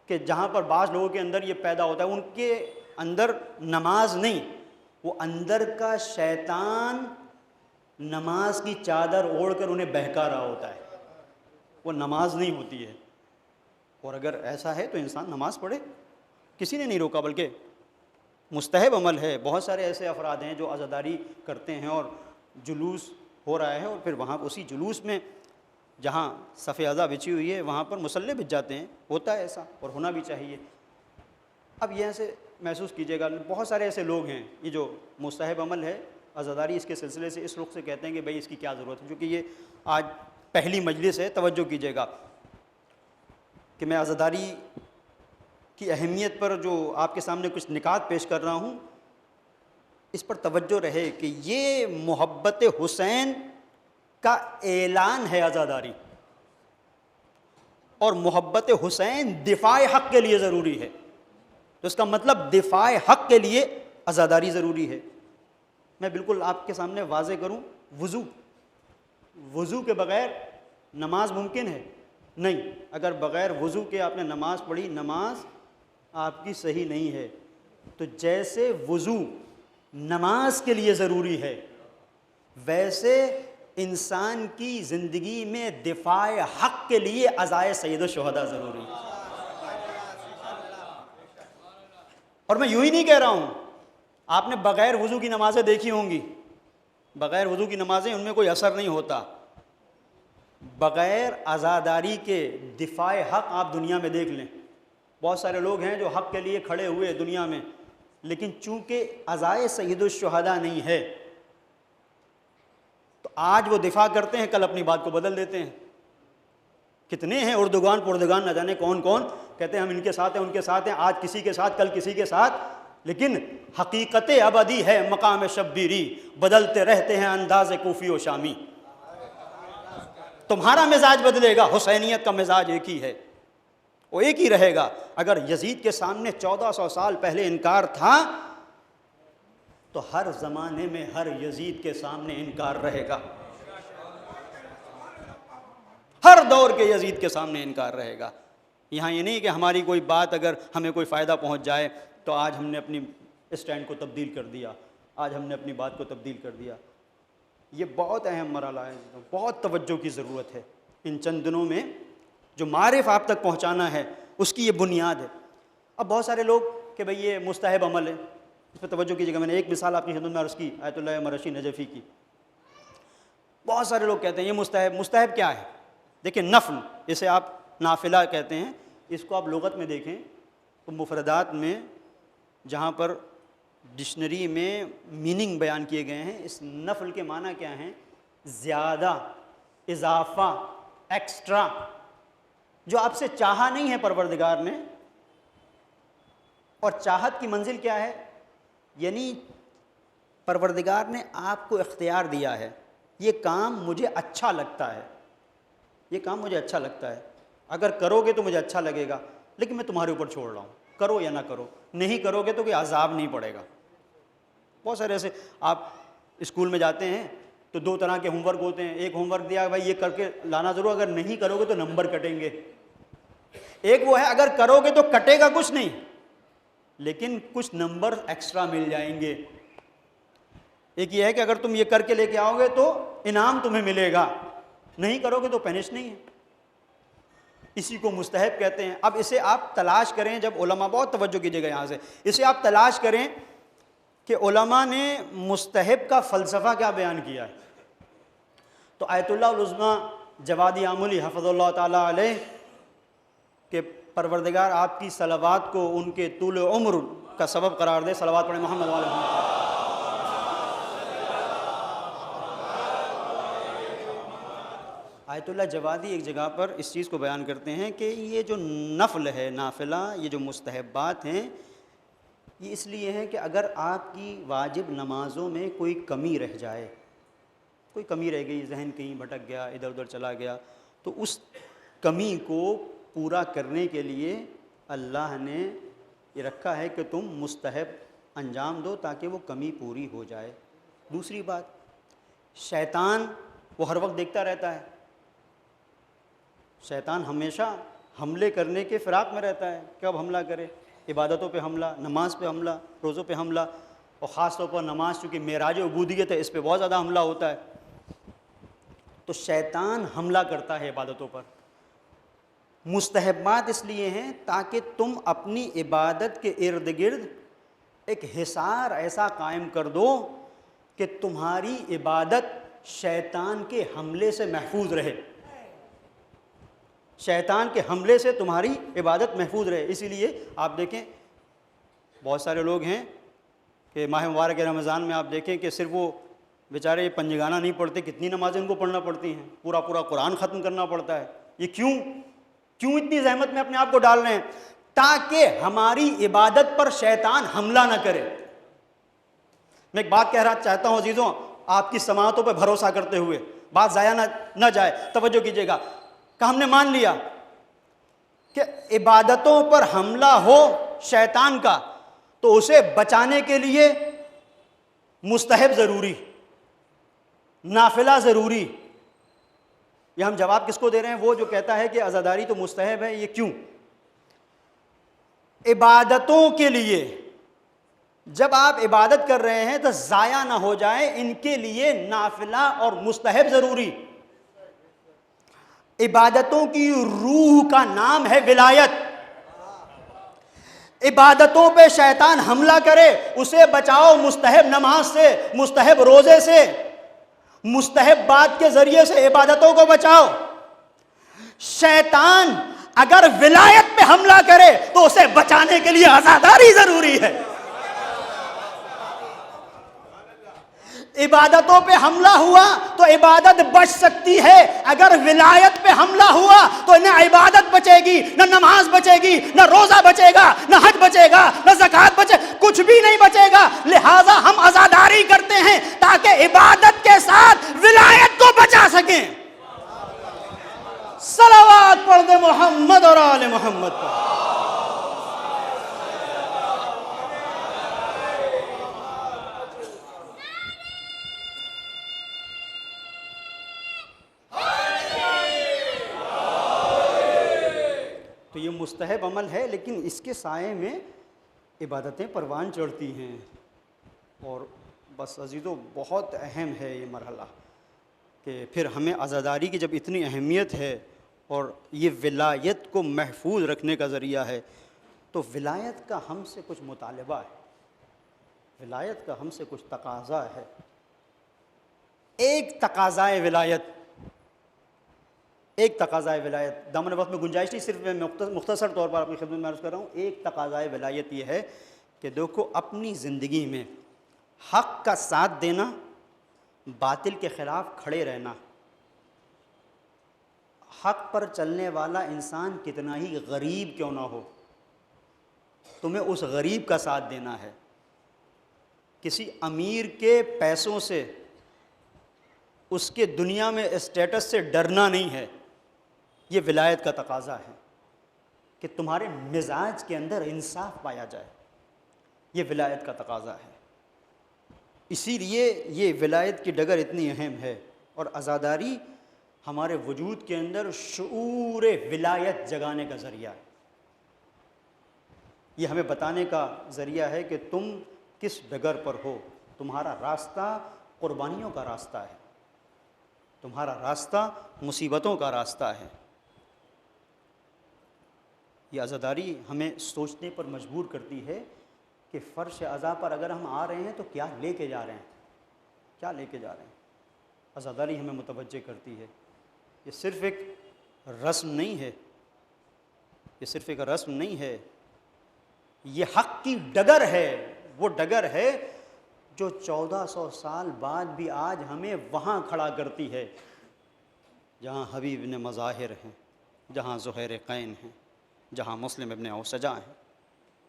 کہ جہاں پر بعض لوگوں کے اندر یہ پیدا ہوتا ہے، ان کے اندر نماز نہیں، وہ اندر کا شیطان نماز کی چادر اوڑھ کر انہیں بہکا رہا ہوتا ہے، وہ نماز نہیں ہوتی ہے. اور اگر ایسا ہے تو انسان نماز پڑھے، کسی نے نہیں روکا، بلکہ مستحب عمل ہے. بہت سارے ایسے افراد ہیں جو عزاداری کرتے ہیں اور جلوس ہو رہا ہے، اور پھر وہاں اسی جلوس میں جہاں صف اعضاء بچھی ہوئی ہے وہاں پر مصلی بچھ جاتے ہیں. ہوتا ہے ایسا، اور ہونا بھی چاہیے. اب یہاں سے محسوس کیجیے گا، بہت سارے ایسے لوگ ہیں، یہ جو مستحب عمل ہے عزاداری، اس کے سلسلے سے اس رخ سے کہتے ہیں کہ بھئی اس کی کیا ضرورت ہے. کیونکہ یہ آج پہلی مجلس ہے، توجہ کیجیے گا کہ میں عزاداری کی اہمیت پر جو آپ کے سامنے کچھ نکات پیش کر رہا ہوں، اس پر توجہ رہے کہ یہ محبت حسین کا اعلان ہے عزاداری، اور محبت حسین دفاع حق کے لیے ضروری ہے، تو اس کا مطلب دفاع حق کے لیے عزاداری ضروری ہے۔ میں بالکل آپ کے سامنے واضح کروں، وضو کے بغیر نماز ممکن ہے؟ نہیں۔ اگر بغیر وضو کے آپ نے نماز پڑھی، نماز آپ کی صحیح نہیں ہے۔ تو جیسے وضو نماز کے لیے ضروری ہے، ویسے انسان کی زندگی میں دفاع حق کے لیے عزائے سید الشہداء ضروری ہے۔ اور میں یوں ہی نہیں کہہ رہا ہوں، آپ نے بغیر وضو کی نمازیں دیکھی ہوں گی، بغیر وضو کی نمازیں ان میں کوئی اثر نہیں ہوتا۔ بغیر عزاداری کے دفاع حق آپ دنیا میں دیکھ لیں، بہت سارے لوگ ہیں جو حق کے لیے کھڑے ہوئے دنیا میں، لیکن چونکہ عزائے سید الشہداء نہیں ہے تو آج وہ دفاع کرتے ہیں، کل اپنی بات کو بدل دیتے ہیں۔ کتنے ہیں اردگان پردگان، نہ جانے کون کون، کہتے ہیں ہم ان کے ساتھ ہیں ان کے ساتھ ہیں، آج کسی کے ساتھ کل کسی کے ساتھ، لیکن حقیقت ابدی ہے مقام شبیری، بدلتے رہتے ہیں انداز کوفی و شامی۔ تمہارا مزاج بدلے گا، حسینیت کا مزاج ایک ہی ہے، وہ ایک ہی رہے گا۔ اگر یزید کے سامنے 1400 سال پہلے انکار تھا تو ہر زمانے میں ہر یزید کے سامنے انکار رہے گا، ہر دور کے یزید کے سامنے انکار رہے گا۔ یہاں یہ نہیں کہ ہماری کوئی بات اگر ہمیں کوئی فائدہ پہنچ جائے تو آج ہم نے اپنی اسٹینڈ کو تبدیل کر دیا، آج ہم نے اپنی بات کو تبدیل کر دیا۔ یہ بہت اہم مرحلہ ہے، بہت توجہ کی ضرورت ہے ان چند دنوں میں، جو معرف آپ تک پہنچانا ہے اس کی یہ بنیاد ہے۔ اب بہت سارے لوگ کہ بھئی یہ مستحب عمل ہے، اس پہ توجہ کیجیے گا۔ میں نے ایک مثال آپ کی خدمت میں عرض کی آیت اللہ مرشی نجفی کی۔ بہت سارے لوگ کہتے ہیں یہ مستحب کیا ہے؟ دیکھیں نفل، اسے آپ نافلہ کہتے ہیں، اس کو آپ لغت میں دیکھیں تو مفردات میں جہاں پر ڈکشنری میں میننگ بیان کیے گئے ہیں، اس نفل کے معنی کیا ہیں؟ زیادہ، اضافہ، ایکسٹرا، جو آپ سے چاہا نہیں ہے پروردگار نے۔ اور چاہت کی منزل کیا ہے؟ یعنی پروردگار نے آپ کو اختیار دیا ہے، یہ کام مجھے اچھا لگتا ہے، یہ کام مجھے اچھا لگتا ہے، اگر کرو گے تو مجھے اچھا لگے گا، لیکن میں تمہارے اوپر چھوڑ رہا ہوں، کرو یا نہ کرو، نہیں کرو گے تو کوئی عذاب نہیں پڑے گا۔ بہت سارے ایسے، آپ اسکول میں جاتے ہیں تو دو طرح کے ہوم ورک ہوتے ہیں، ایک ہوم ورک دیا بھائی یہ کر کے لانا ضرور، اگر نہیں کرو گے تو نمبر کٹیں گے۔ ایک وہ ہے اگر کرو گے تو کٹے گا کچھ نہیں، لیکن کچھ نمبر ایکسٹرا مل جائیں گے۔ ایک یہ ہے کہ اگر تم یہ کر کے لے کے آؤ گے تو انعام تمہیں ملے گا، نہیں کرو گے تو پینش نہیں ہے۔ اسی کو مستحب کہتے ہیں۔ اب اسے آپ تلاش کریں، جب علماء، بہت توجہ کیجیے گا یہاں سے، اسے آپ تلاش کریں کہ علماء نے مستحب کا فلسفہ کیا بیان کیا ہے۔ تو آیت اللہ العظمیٰ جوادی آملی حفظ اللہ تعالیٰ علیہ کہ پروردگار آپ کی صلوات کو ان کے طول عمر کا سبب قرار دے، صلوات پڑھیں محمد علیہ وسلم۔ آیت اللہ جوادی ایک جگہ پر اس چیز کو بیان کرتے ہیں کہ یہ جو نفل ہے، نافلہ، یہ جو مستحبات ہیں، یہ اس لیے ہیں کہ اگر آپ کی واجب نمازوں میں کوئی کمی رہ جائے، کوئی کمی رہ گئی، ذہن کہیں بھٹک گیا، ادھر ادھر چلا گیا، تو اس کمی کو پورا کرنے کے لیے اللہ نے یہ رکھا ہے کہ تم مستحب انجام دو تاکہ وہ کمی پوری ہو جائے۔ دوسری بات، شیطان وہ ہر وقت دیکھتا رہتا ہے، شیطان ہمیشہ حملے کرنے کے فراق میں رہتا ہے، کب حملہ کرے، عبادتوں پہ حملہ، نماز پہ حملہ، روزوں پہ حملہ، اور خاص طور پر نماز چونکہ معراج عبودیت ہے، اس پہ بہت زیادہ حملہ ہوتا ہے۔ تو شیطان حملہ کرتا ہے عبادتوں پر۔ مستحبات اس لیے ہیں تاکہ تم اپنی عبادت کے ارد گرد ایک حصار ایسا قائم کر دو کہ تمہاری عبادت شیطان کے حملے سے محفوظ رہے، شیطان کے حملے سے تمہاری عبادت محفوظ رہے۔ اسی لیے آپ دیکھیں بہت سارے لوگ ہیں کہ ماہ مبارک رمضان میں آپ دیکھیں کہ صرف وہ بیچارے پنجگانہ نہیں پڑھتے، کتنی نمازیں ان کو پڑھنا پڑتی ہیں، پورا قرآن ختم کرنا پڑتا ہے۔ یہ کیوں اتنی زحمت میں اپنے آپ کو ڈال رہے ہیں؟ تاکہ ہماری عبادت پر شیطان حملہ نہ کرے۔ میں ایک بات کہہ رہا چاہتا ہوں عزیزوں، آپ کی سماعتوں پہ بھروسہ کرتے ہوئے، بات ضائع نہ جائے، توجہ کیجیے گا کہ ہم نے مان لیا کہ عبادتوں پر حملہ ہو شیطان کا تو اسے بچانے کے لیے مستحب ضروری، نافلہ ضروری۔ یہ ہم جواب کس کو دے رہے ہیں؟ وہ جو کہتا ہے کہ عزاداری تو مستحب ہے۔ یہ کیوں؟ عبادتوں کے لیے جب آپ عبادت کر رہے ہیں تو ضائع نہ ہو جائے، ان کے لیے نافلہ اور مستحب ضروری۔ عبادتوں کی روح کا نام ہے ولایت۔ عبادتوں پہ شیطان حملہ کرے اسے بچاؤ مستحب نماز سے، مستحب روزے سے، مستحب بات کے ذریعے سے عبادتوں کو بچاؤ۔ شیطان اگر ولایت پہ حملہ کرے تو اسے بچانے کے لیے عزاداری ضروری ہے۔ عبادتوں پہ حملہ ہوا تو عبادت بچ سکتی ہے، اگر ولایت پہ حملہ ہوا تو نہ عبادت بچے گی، نہ نماز بچے گی، نہ روزہ بچے گا، نہ حج بچے گا، نہ زکوٰۃ بچے، کچھ بھی نہیں بچے گا۔ لہٰذا ہم عزاداری کرتے ہیں تاکہ عبادت کے ساتھ ولایت کو بچا سکیں۔ صلوات پڑھ دے محمد اور آل محمد پر۔ تو یہ مستحب عمل ہے، لیکن اس کے سائے میں عبادتیں پروان چڑھتی ہیں۔ اور بس عزیزو بہت اہم ہے یہ مرحلہ کہ پھر ہمیں عزاداری کی جب اتنی اہمیت ہے اور یہ ولایت کو محفوظ رکھنے کا ذریعہ ہے، تو ولایت کا ہم سے کچھ مطالبہ ہے، ولایت کا ہم سے کچھ تقاضا ہے۔ ایک تقاضائے ولایت، ایک تقاضائے ولایت، دامن وقت میں گنجائش نہیں، صرف میں مختصر طور پر آپ کی خدمت میں عرض کر رہا ہوں۔ ایک تقاضائے ولایت یہ ہے کہ دیکھو اپنی زندگی میں حق کا ساتھ دینا، باطل کے خلاف کھڑے رہنا۔ حق پر چلنے والا انسان کتنا ہی غریب کیوں نہ ہو، تمہیں اس غریب کا ساتھ دینا ہے۔ کسی امیر کے پیسوں سے، اس کے دنیا میں اسٹیٹس سے ڈرنا نہیں ہے۔ یہ ولایت کا تقاضا ہے کہ تمہارے مزاج کے اندر انصاف پایا جائے، یہ ولایت کا تقاضا ہے۔ اسی لیے یہ ولایت کی ڈگر اتنی اہم ہے، اور عزاداری ہمارے وجود کے اندر شعور ولایت جگانے کا ذریعہ ہے۔ یہ ہمیں بتانے کا ذریعہ ہے کہ تم کس ڈگر پر ہو۔ تمہارا راستہ قربانیوں کا راستہ ہے، تمہارا راستہ مصیبتوں کا راستہ ہے۔ یہ عزاداری ہمیں سوچنے پر مجبور کرتی ہے کہ فرش عزا پر اگر ہم آ رہے ہیں تو کیا لے کے جا رہے ہیں، کیا لے کے جا رہے ہیں۔ عزاداری ہمیں متوجہ کرتی ہے۔ یہ صرف ایک رسم نہیں ہے، یہ صرف ایک رسم نہیں ہے، یہ حق کی ڈگر ہے۔ وہ ڈگر ہے جو 1400 سال بعد بھی آج ہمیں وہاں کھڑا کرتی ہے جہاں حبیب ابن مظاہر ہیں، جہاں زہیر قین ہیں، جہاں مسلم ابن اوسجا ہیں۔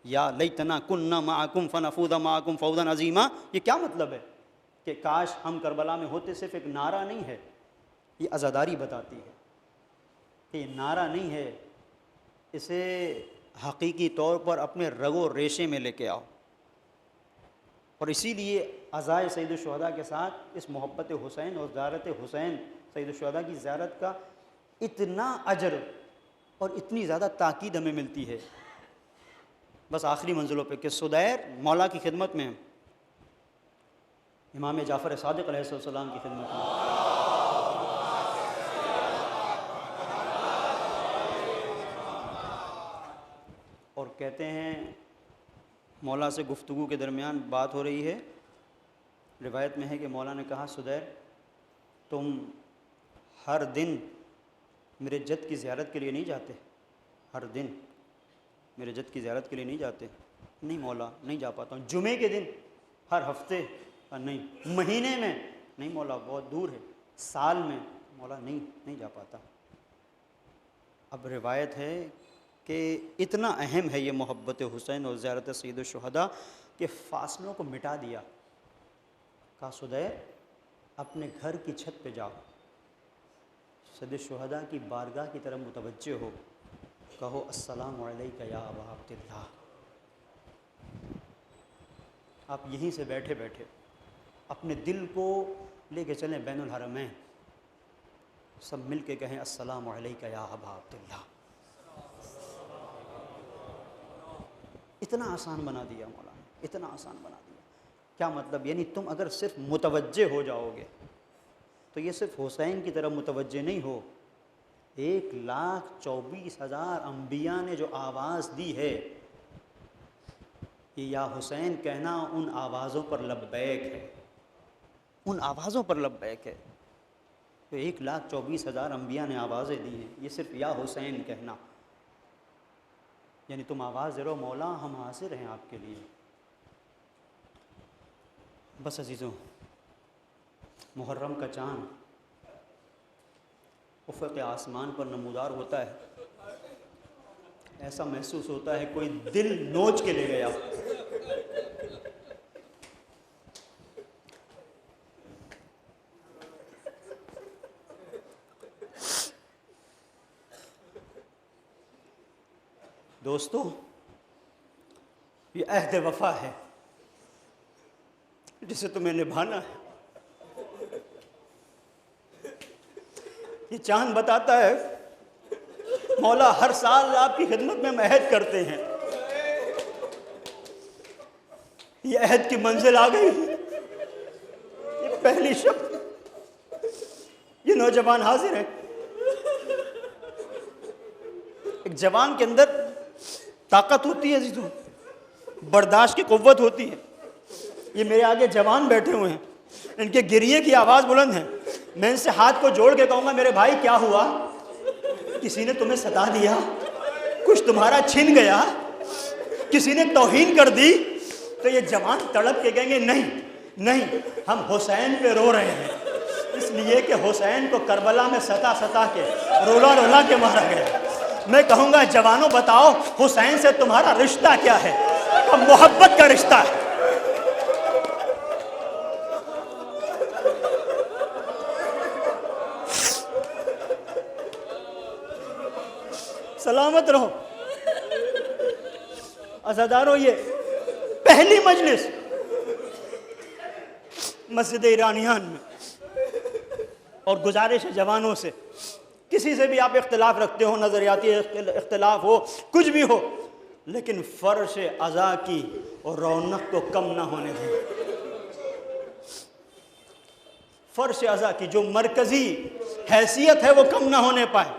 یا لیتنا کننا معکم فنفوذ معکم فوزا عظیما۔ یہ کیا مطلب ہے؟ کہ کاش ہم کربلا میں ہوتے، صرف ایک نعرہ نہیں ہے، یہ عزاداری بتاتی ہے کہ یہ نعرہ نہیں ہے، اسے حقیقی طور پر اپنے رگ و ریشے میں لے کے آؤ۔ اور اسی لیے عزائے سید الشہداء کے ساتھ اس محبت حسین اور زیارت حسین سید الشہداء کی زیارت کا اتنا اجر اور اتنی زیادہ تاکید ہمیں ملتی ہے۔ بس آخری منزلوں پہ کہ سدیر مولا کی خدمت میں، امام جعفر صادق علیہ السلام کی خدمت میں، اور کہتے ہیں مولا سے گفتگو کے درمیان بات ہو رہی ہے، روایت میں ہے کہ مولا نے کہا سدیر تم ہر دن میرے جد کی زیارت کے لیے نہیں جاتے؟ ہر دن میرے جد کی زیارت کے لیے نہیں جاتے؟ نہیں مولا نہیں جا پاتا ہوں۔ جمعے کے دن، ہر ہفتے؟ نہیں۔ مہینے میں؟ نہیں مولا بہت دور ہے۔ سال میں؟ مولا نہیں جا پاتا۔ اب روایت ہے کہ اتنا اہم ہے یہ محبت حسین اور زیارت سید الشہداء کہ فاصلوں کو مٹا دیا۔ کہا سدیر اپنے گھر کی چھت پہ جاؤ، سید الشہداء کی بارگاہ کی طرف متوجہ ہو، کہو السلام علیک یا ابا عبداللہ۔ آپ یہیں سے بیٹھے بیٹھے اپنے دل کو لے کے چلیں بین الحرمین، سب مل کے کہیں السلام علیک یا ابا عبداللہ۔ اتنا آسان بنا دیا مولانا، اتنا آسان بنا دیا۔ کیا مطلب؟ یعنی تم اگر صرف متوجہ ہو جاؤ گے تو یہ صرف حسین کی طرف متوجہ نہیں ہو، 1,24,000 انبیاء نے جو آواز دی ہے، یہ یا حسین کہنا ان آوازوں پر لبیک ہے، ان آوازوں پر لبیک ہے۔ تو 1,24,000 انبیاء نے آوازیں دی ہیں، یہ صرف یا حسین کہنا، یعنی تم آواز دے رہو مولا ہم حاضر ہیں آپ کے لیے۔ بس عزیزوں، محرم کا چاند افق آسمان پر نمودار ہوتا ہے، ایسا محسوس ہوتا ہے کوئی دل نوچ کے لے گیا۔ دوستو، یہ عہد وفا ہے جسے تمہیں نبھانا ہے۔ یہ چاند بتاتا ہے مولا ہر سال آپ کی خدمت میں ہم عہد کرتے ہیں، یہ عہد کی منزل آ گئی۔ یہ پہلی شب، یہ نوجوان حاضر ہیں۔ ایک جوان کے اندر طاقت ہوتی ہے عزیزوں، برداشت کی قوت ہوتی ہے۔ یہ میرے آگے جوان بیٹھے ہوئے ہیں، ان کے گریے کی آواز بلند ہے۔ میں ان سے ہاتھ کو جوڑ کے کہوں گا میرے بھائی کیا ہوا؟ کسی نے تمہیں ستا دیا؟ کچھ تمہارا چھن گیا؟ کسی نے توہین کر دی؟ تو یہ جوان تڑپ کے کہیں گے نہیں نہیں، ہم حسین پہ رو رہے ہیں، اس لیے کہ حسین کو کربلا میں ستا ستا کے رولا رولا کے مارا گیا۔ میں کہوں گا جوانوں بتاؤ حسین سے تمہارا رشتہ کیا ہے؟ محبت کا رشتہ ہے۔ سلامت رہو عزادارو، یہ پہلی مجلس مسجد ایرانیان میں، اور گزارش ہے جوانوں سے، کسی سے بھی آپ اختلاف رکھتے ہو، نظریاتی اختلاف ہو، کچھ بھی ہو، لیکن فرش عزا کی اور رونق کو کم نہ ہونے دیں۔ فرش عزا کی جو مرکزی حیثیت ہے وہ کم نہ ہونے پائے،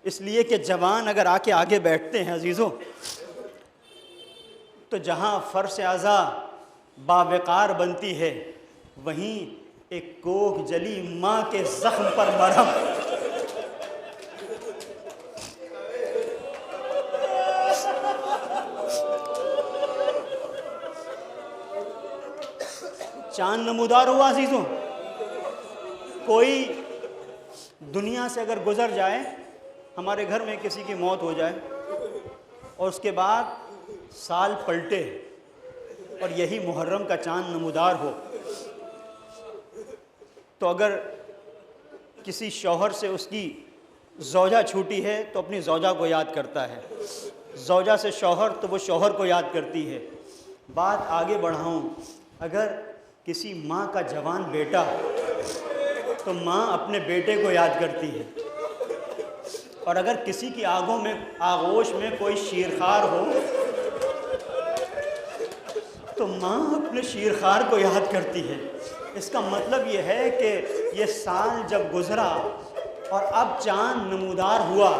اس لیے کہ جوان اگر آ کے آگے بیٹھتے ہیں عزیزوں تو جہاں فرش عزا باوقار بنتی ہے، وہیں ایک کوکھ جلی ماں کے زخم پر مرہم۔ چاند نمودار ہوا عزیزوں، کوئی دنیا سے اگر گزر جائے، ہمارے گھر میں کسی کی موت ہو جائے اور اس کے بعد سال پلٹے اور یہی محرم کا چاند نمودار ہو، تو اگر کسی شوہر سے اس کی زوجہ چھوٹی ہے تو اپنی زوجہ کو یاد کرتا ہے، زوجہ سے شوہر تو وہ شوہر کو یاد کرتی ہے۔ بات آگے بڑھاؤں، اگر کسی ماں کا جوان بیٹا تو ماں اپنے بیٹے کو یاد کرتی ہے، اور اگر کسی کی آغوش میں کوئی شیرخوار ہو تو ماں اپنے شیرخوار کو یاد کرتی ہے۔ اس کا مطلب یہ ہے کہ یہ سال جب گزرا اور اب چاند نمودار ہوا،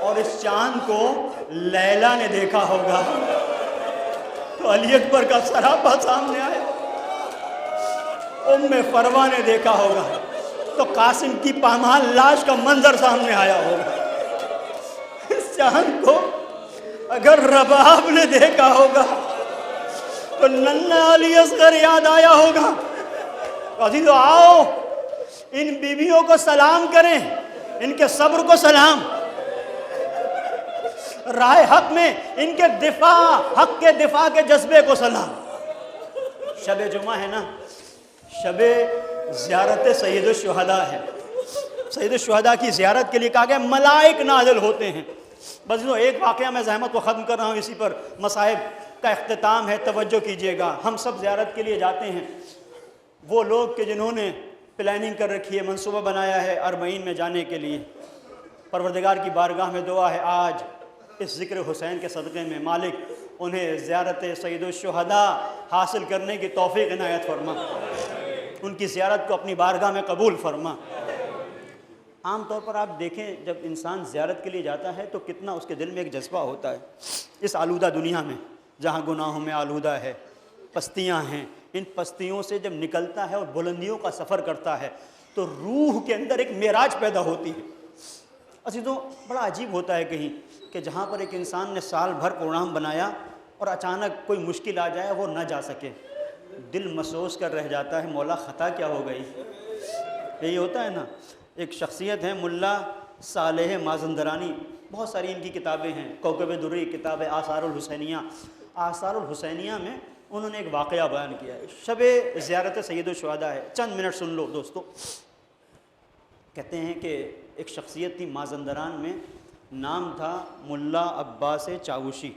اور اس چاند کو لیلا نے دیکھا ہوگا تو علی اکبر کا سراپا سامنے آیا، ام فروہ نے دیکھا ہوگا تو قاسم کی پامال لاش کا منظر سامنے آیا ہوگا۔ اس چاند کو اگر رباب نے دیکھا ہوگا تو ننھا علی اصغر یاد آیا ہوگا۔ عزیزو آؤ ان بیویوں کو سلام کریں، ان کے صبر کو سلام، راہ حق میں ان کے دفاع، حق کے دفاع کے جذبے کو سلام۔ شب جمعہ ہے نا، شب زیارت سید الشہداء ہے، سید الشہداء کی زیارت کے لیے کہا گیا ملائک نازل ہوتے ہیں۔ بس جو ایک واقعہ میں زحمت کو ختم کر رہا ہوں، اسی پر مصائب کا اختتام ہے، توجہ کیجئے گا۔ ہم سب زیارت کے لیے جاتے ہیں، وہ لوگ کہ جنہوں نے پلاننگ کر رکھی ہے، منصوبہ بنایا ہے اربعین میں جانے کے لیے، پروردگار کی بارگاہ میں دعا ہے آج اس ذکر حسین کے صدقے میں مالک انہیں زیارت سید الشہداء حاصل کرنے کی توفیق عنایت فرما، ان کی زیارت کو اپنی بارگاہ میں قبول فرما۔ عام طور پر آپ دیکھیں جب انسان زیارت کے لیے جاتا ہے تو کتنا اس کے دل میں ایک جذبہ ہوتا ہے۔ اس آلودہ دنیا میں جہاں گناہوں میں آلودہ ہے، پستیاں ہیں، ان پستیوں سے جب نکلتا ہے اور بلندیوں کا سفر کرتا ہے تو روح کے اندر ایک معراج پیدا ہوتی ہے۔ عزیزوں بڑا عجیب ہوتا ہے کہیں کہ جہاں پر ایک انسان نے سال بھر پروگرام بنایا اور اچانک کوئی مشکل آ جائے وہ نہ جا سکے، دل محسوس کر رہ جاتا ہے مولا خطا کیا ہو گئی۔ یہی ہوتا ہے نا۔ ایک شخصیت ہے ملا صالح مازندرانی، بہت ساری ان کی کتابیں ہیں، کوکب دری کتاب ہے، آثار الحسینیہ۔ آثار الحسینیہ میں انہوں نے ایک واقعہ بیان کیا ہے، شب زیارت سید الشہداء ہے، چند منٹ سن لو دوستو۔ کہتے ہیں کہ ایک شخصیت تھی مازندران میں، نام تھا ملا عباس چاوشی۔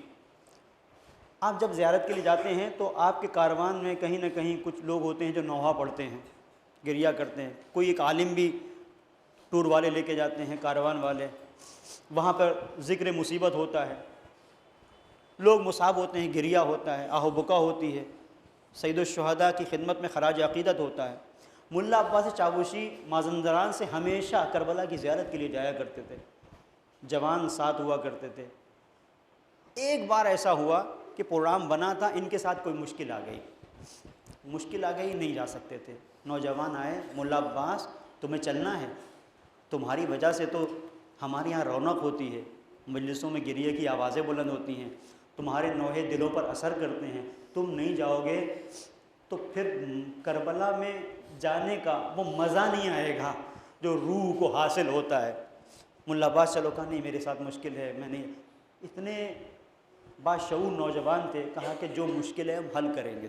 آپ جب زیارت کے لیے جاتے ہیں تو آپ کے کاروان میں کہیں نہ کہیں کچھ لوگ ہوتے ہیں جو نوحہ پڑھتے ہیں، گریہ کرتے ہیں، کوئی ایک عالم بھی ٹور والے لے کے جاتے ہیں، کاروان والے، وہاں پر ذکر مصیبت ہوتا ہے، لوگ مصاب ہوتے ہیں، گریہ ہوتا ہے، آہ و بکا ہوتی ہے، سید الشہداء کی خدمت میں خراج عقیدت ہوتا ہے۔ ملا عباس چاوشی مازندران سے ہمیشہ کربلا کی زیارت کے لیے جایا کرتے تھے، جوان ساتھ ہوا کرتے تھے۔ ایک بار ایسا ہوا کہ پروگرام بنا تھا، ان کے ساتھ کوئی مشکل آ گئی، نہیں جا سکتے تھے۔ نوجوان آئے، ملا عباس تمہیں چلنا ہے، تمہاری وجہ سے تو ہمارے یہاں رونق ہوتی ہے، مجلسوں میں گریہ کی آوازیں بلند ہوتی ہیں، تمہارے نوحے دلوں پر اثر کرتے ہیں، تم نہیں جاؤ گے تو پھر کربلا میں جانے کا وہ مزہ نہیں آئے گا جو روح کو حاصل ہوتا ہے۔ ملا عباس چلو، کہا نہیں میرے ساتھ مشکل ہے، میں نہیں۔ اتنے باشعور نوجوان تھے، کہا کہ جو مشکل ہے ہم حل کریں گے۔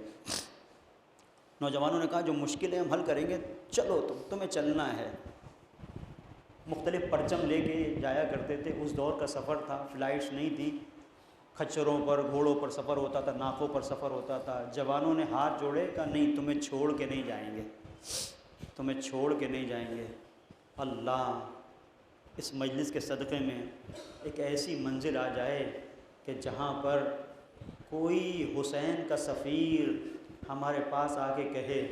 نوجوانوں نے کہا جو مشکل ہے ہم حل کریں گے، چلو تمہیں چلنا ہے۔ مختلف پرچم لے کے جایا کرتے تھے، اس دور کا سفر تھا، فلائٹس نہیں تھی، کھچروں پر گھوڑوں پر سفر ہوتا تھا، ناکوں پر سفر ہوتا تھا۔ جوانوں نے ہاتھ جوڑے، کہا نہیں تمہیں چھوڑ کے نہیں جائیں گے، تمہیں چھوڑ کے نہیں جائیں گے۔ اللہ اس مجلس کے صدقے میں ایک ایسی منزل آ جائے کہ جہاں پر کوئی حسین کا سفیر ہمارے پاس آ کے کہے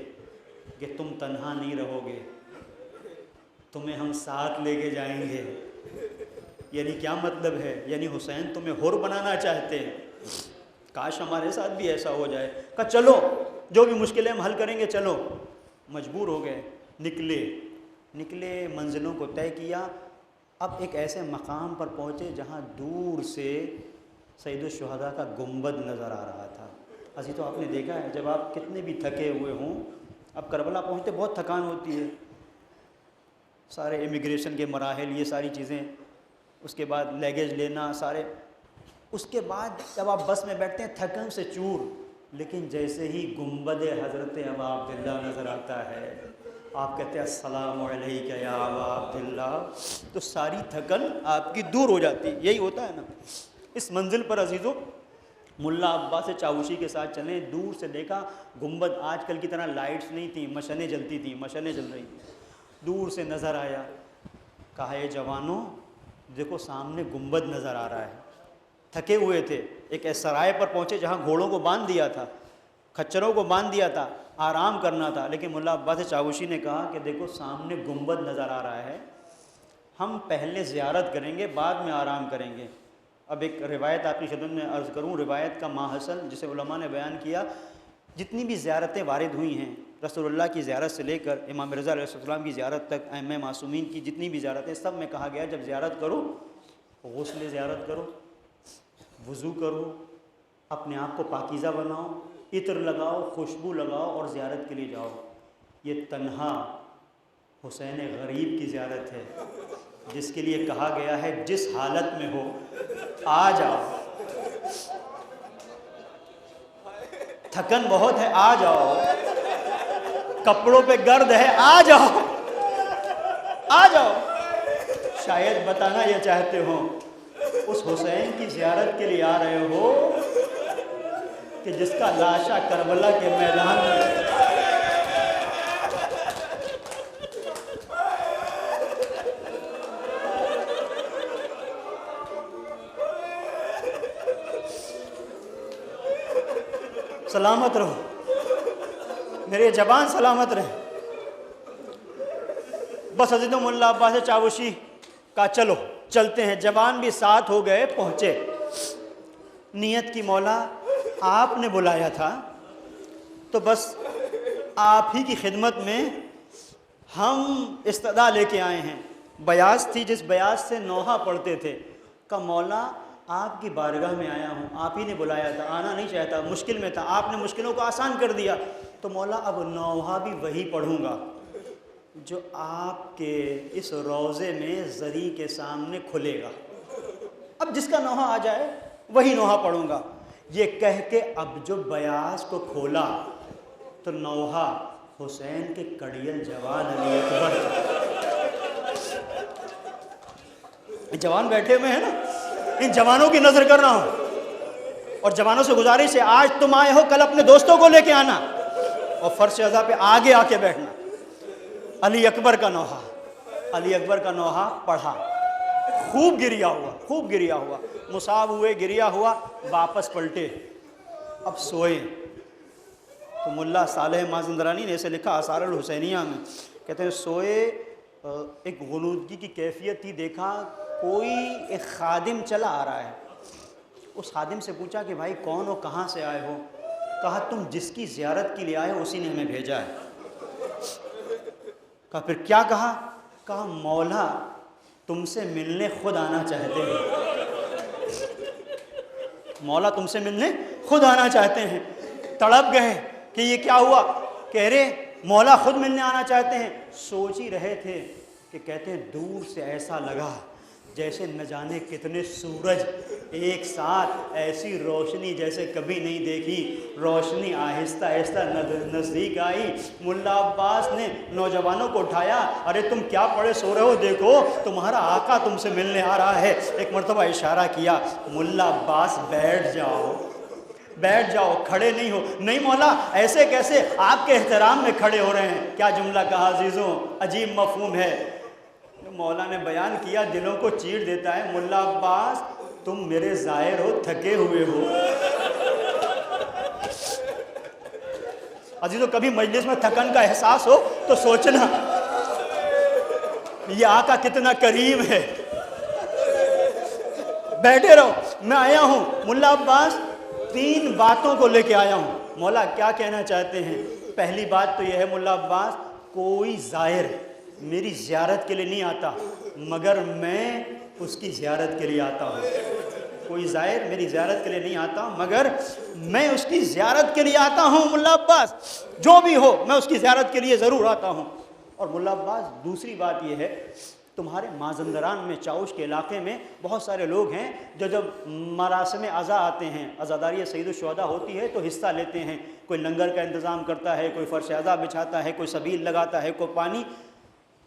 کہ تم تنہا نہیں رہو گے، تمہیں ہم ساتھ لے کے جائیں گے۔ یعنی کیا مطلب ہے؟ یعنی حسین تمہیں حر بنانا چاہتے ہیں۔ کاش ہمارے ساتھ بھی ایسا ہو جائے۔ کہا چلو جو بھی مشکلیں ہم حل کریں گے، چلو۔ مجبور ہو گئے، نکلے، منزلوں کو طے کیا۔ اب ایک ایسے مقام پر پہنچے جہاں دور سے سید الشہداء کا گنبد نظر آ رہا تھا۔ اسی تو آپ نے دیکھا ہے جب آپ کتنے بھی تھکے ہوئے ہوں، اب کربلا پہنچتے بہت تھکان ہوتی ہے، سارے امیگریشن کے مراحل، یہ ساری چیزیں، اس کے بعد لیگیج لینا، سارے، اس کے بعد جب آپ بس میں بیٹھتے ہیں تھکن سے چور، لیکن جیسے ہی گنبد حضرت ابا عبداللہ نظر آتا ہے، آپ کہتے ہیں السلام علیکم یا ابا عبداللہ، تو ساری تھکن آپ کی دور ہو جاتی ہے۔ یہی ہوتا ہے نا۔ اس منزل پر عزیزوں ملا عباس چاوشی کے ساتھ چلیں، دور سے دیکھا گنبد، آج کل کی طرح لائٹس نہیں تھیں، مشنیں جلتی تھیں، مشنیں جل رہی تھیں، دور سے نظر آیا۔ کہا اے جوانوں دیکھو سامنے گنبد نظر آ رہا ہے۔ تھکے ہوئے تھے، ایک سرائے پر پہنچے جہاں گھوڑوں کو باندھ دیا تھا، کھچروں کو باندھ دیا تھا، آرام کرنا تھا، لیکن ملا عباس چاوشی نے کہا کہ دیکھو سامنے گنبد نظر آ رہا ہے، ہم پہلے زیارت کریں گے، بعد میں آرام کریں گے۔ اب ایک روایت آپ کی خدمت میں عرض کروں، روایت کا ماحصل جسے علماء نے بیان کیا، جتنی بھی زیارتیں وارد ہوئی ہیں، رسول اللہ کی زیارت سے لے کر امام رضا علیہ السلام کی زیارت تک، ائمہ معصومین کی جتنی بھی زیارتیں، سب میں کہا گیا جب زیارت کرو غسل زیارت کرو، وضو کرو، اپنے آپ کو پاکیزہ بناؤ، عطر لگاؤ، خوشبو لگاؤ اور زیارت کے لیے جاؤ۔ یہ تنہا حسین غریب کی زیارت ہے، جس کے لیے کہا گیا ہے جس حالت میں ہو آ جاؤ، تھکن بہت ہے آ جاؤ، کپڑوں پہ گرد ہے آ جاؤ، آ جاؤ. شاید بتانا یہ چاہتے ہو اس حسین کی زیارت کے لیے آ رہے ہو کہ جس کا لاشا کربلا کے میدان میں سلامت رہو، میرے زبان سلامت رہے. بس عزیزوں ملا عباس چاوشی کا چلو چلتے ہیں، جوان بھی ساتھ ہو گئے، پہنچے. نیت کی مولا آپ نے بلایا تھا تو بس آپ ہی کی خدمت میں ہم استدعا لے کے آئے ہیں. بیاس تھی جس بیاس سے نوحہ پڑھتے تھے، کہ مولا آپ کی بارگاہ میں آیا ہوں، آپ ہی نے بلایا تھا، آنا نہیں چاہتا، مشکل میں تھا، آپ نے مشکلوں کو آسان کر دیا، تو مولا اب نوحہ بھی وہی پڑھوں گا جو آپ کے اس روضے میں زری کے سامنے کھلے گا. اب جس کا نوحہ آ جائے وہی نوحہ پڑھوں گا. یہ کہہ کے اب جو بیاس کو کھولا تو نوحہ حسین کے کڑیل جوان علی اکبر. جوان بیٹھے ہوئے ہیں نا، ان جوانوں کی نظر کر رہا ہوں، اور جوانوں سے گزارش ہے آج تم آئے ہو کل اپنے دوستوں کو لے کے آنا اور فرش عزا پہ آگے آ کے بیٹھنا. علی اکبر کا نوحہ، علی اکبر کا نوحہ پڑھا، خوب گریا ہوا، خوب گریا ہوا، مصاب ہوئے، گریا ہوا، واپس پلٹے، اب سوئے. تو ملا صالح مازندرانی نے اسے لکھا آثار الحسینیہ میں، کہتے ہیں سوئے، ایک غنودگی کی کیفیت تھی، دیکھا کوئی ایک خادم چلا آ رہا ہے. اس خادم سے پوچھا کہ بھائی کون ہو، کہاں سے آئے ہو؟ کہا تم جس کی زیارت کے لیے آئے ہو اسی نے ہمیں بھیجا ہے. کہا پھر کیا کہا؟ کہا مولا تم سے ملنے خود آنا چاہتے ہیں، مولا تم سے ملنے خود آنا چاہتے ہیں. تڑپ گئے کہ یہ کیا ہوا، کہہ رہے مولا خود ملنے آنا چاہتے ہیں. سوچ ہی رہے تھے کہ کہتے ہیں دور سے ایسا لگا جیسے نہ جانے کتنے سورج ایک ساتھ، ایسی روشنی جیسے کبھی نہیں دیکھی. روشنی آہستہ آہستہ نزدیک آئی. ملا عباس نے نوجوانوں کو اٹھایا، ارے تم کیا پڑے سو رہے ہو، دیکھو تمہارا آقا تم سے ملنے آ رہا ہے. ایک مرتبہ اشارہ کیا، ملا عباس بیٹھ جاؤ، بیٹھ جاؤ، کھڑے نہیں ہو. نہیں مولا ایسے کیسے، آپ کے احترام میں کھڑے ہو رہے ہیں. کیا جملہ کہا عزیزوں، عجیب مفہوم ہے، مولا نے بیان کیا، دلوں کو چیر دیتا ہے. ملا عباس تم میرے زائر ہو، تھکے ہوئے ہو. عزیزوں کبھی مجلس میں تھکن کا احساس ہو تو سوچنا یہ آقا کتنا کریم ہے. بیٹھے رہو، میں آیا ہوں. ملا عباس 3 باتوں کو لے کے آیا ہوں. مولا کیا کہنا چاہتے ہیں؟ پہلی بات تو یہ ہے ملا عباس، کوئی زائر میری زیارت کے لیے نہیں آتا مگر میں اس کی زیارت کے لیے آتا ہوں. کوئی زائر میری زیارت کے لیے نہیں آتا مگر میں اس کی زیارت کے لیے آتا ہوں. ملا عباس جو بھی ہو میں اس کی زیارت کے لیے ضرور آتا ہوں. اور ملا عباس دوسری بات یہ ہے، تمہارے مازندران میں چاوش کے علاقے میں بہت سارے لوگ ہیں جو جب مراسم عزا آتے ہیں، عزاداری سید الشہداء ہوتی ہے تو حصہ لیتے ہیں. کوئی لنگر کا انتظام کرتا ہے، کوئی فرش عزا بچھاتا ہے، کوئی سبیل لگاتا ہے، کوئی پانی.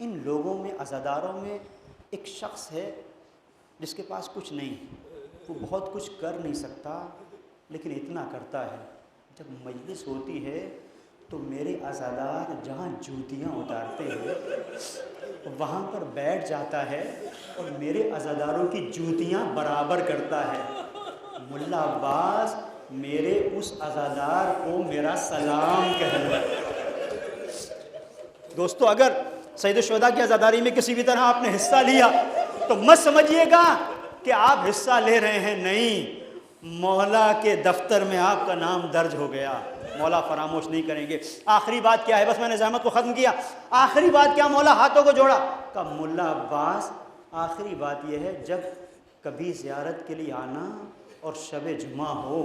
ان لوگوں میں، عزاداروں میں ایک شخص ہے جس کے پاس کچھ نہیں، وہ بہت کچھ کر نہیں سکتا لیکن اتنا کرتا ہے، جب مجلس ہوتی ہے تو میرے عزادار جہاں جوتیاں اتارتے ہیں وہاں پر بیٹھ جاتا ہے اور میرے عزاداروں کی جوتیاں برابر کرتا ہے. ملا عباس میرے اس عزادار کو میرا سلام کہنا. دوستو اگر سید الشہداء کی عزاداری میں کسی بھی طرح آپ نے حصہ لیا تو مت سمجھیے گا کہ آپ حصہ لے رہے ہیں، نہیں، مولا کے دفتر میں آپ کا نام درج ہو گیا. مولا فراموش نہیں کریں گے. آخری بات کیا ہے، بس میں نے زحمت کو ختم کیا. آخری بات کیا، مولا ہاتھوں کو جوڑا، کہا ملا عباس آخری بات یہ ہے، جب کبھی زیارت کے لیے آنا اور شب جمعہ ہو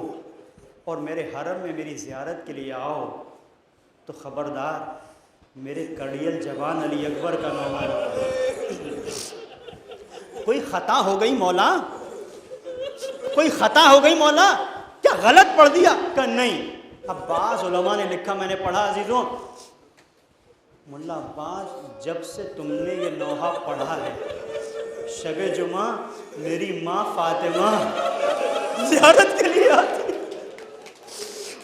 اور میرے حرم میں میری زیارت کے لیے آؤ تو خبردار میرے کڑیل جوان علی اکبر کا نام آنا. کوئی خطا ہو گئی مولا، کوئی خطا ہو گئی مولا، کیا غلط پڑھ دیا؟ کہ نہیں. اب بعض علماء نے لکھا، میں نے پڑھا عزیزوں، ملا عباس جب سے تم نے یہ نوحہ پڑھا ہے شب جمعہ میری ماں فاطمہ زیارت کے لیے آتی،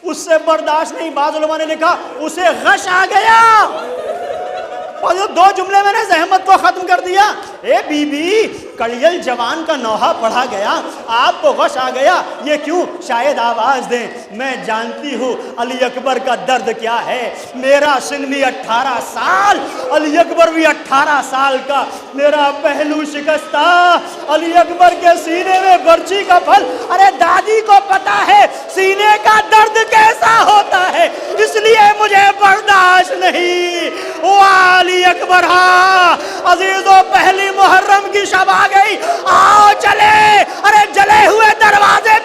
اس سے برداشت نہیں، بعض علماء نے لکھا اسے غش آ گیا، اور یہ 2 جملے میں نے زحمت کو ختم کر دیا، اے بی بی کڑیل جوان کا نوحہ پڑھا گیا، آپ کو غش آ گیا، یہ کیوں؟ شاید آواز دیں، میں جانتی ہوں علی اکبر کا درد کیا ہے، میرا سن بھی 18 سال، علی اکبر بھی 18 سال کا، میرا پہلو شکستہ، علی اکبر کے سینے میں برچی کا پھل، ارے دادی کو پتا ہے سینے کا درد کیسا ہوتا ہے، اس لیے مجھے برداشت نہیں، وہ علی اکبر ہاں عزیزو پہلی محرم کی شب آ گئی، آؤ چلے، ارے جلے ہوئے دروازے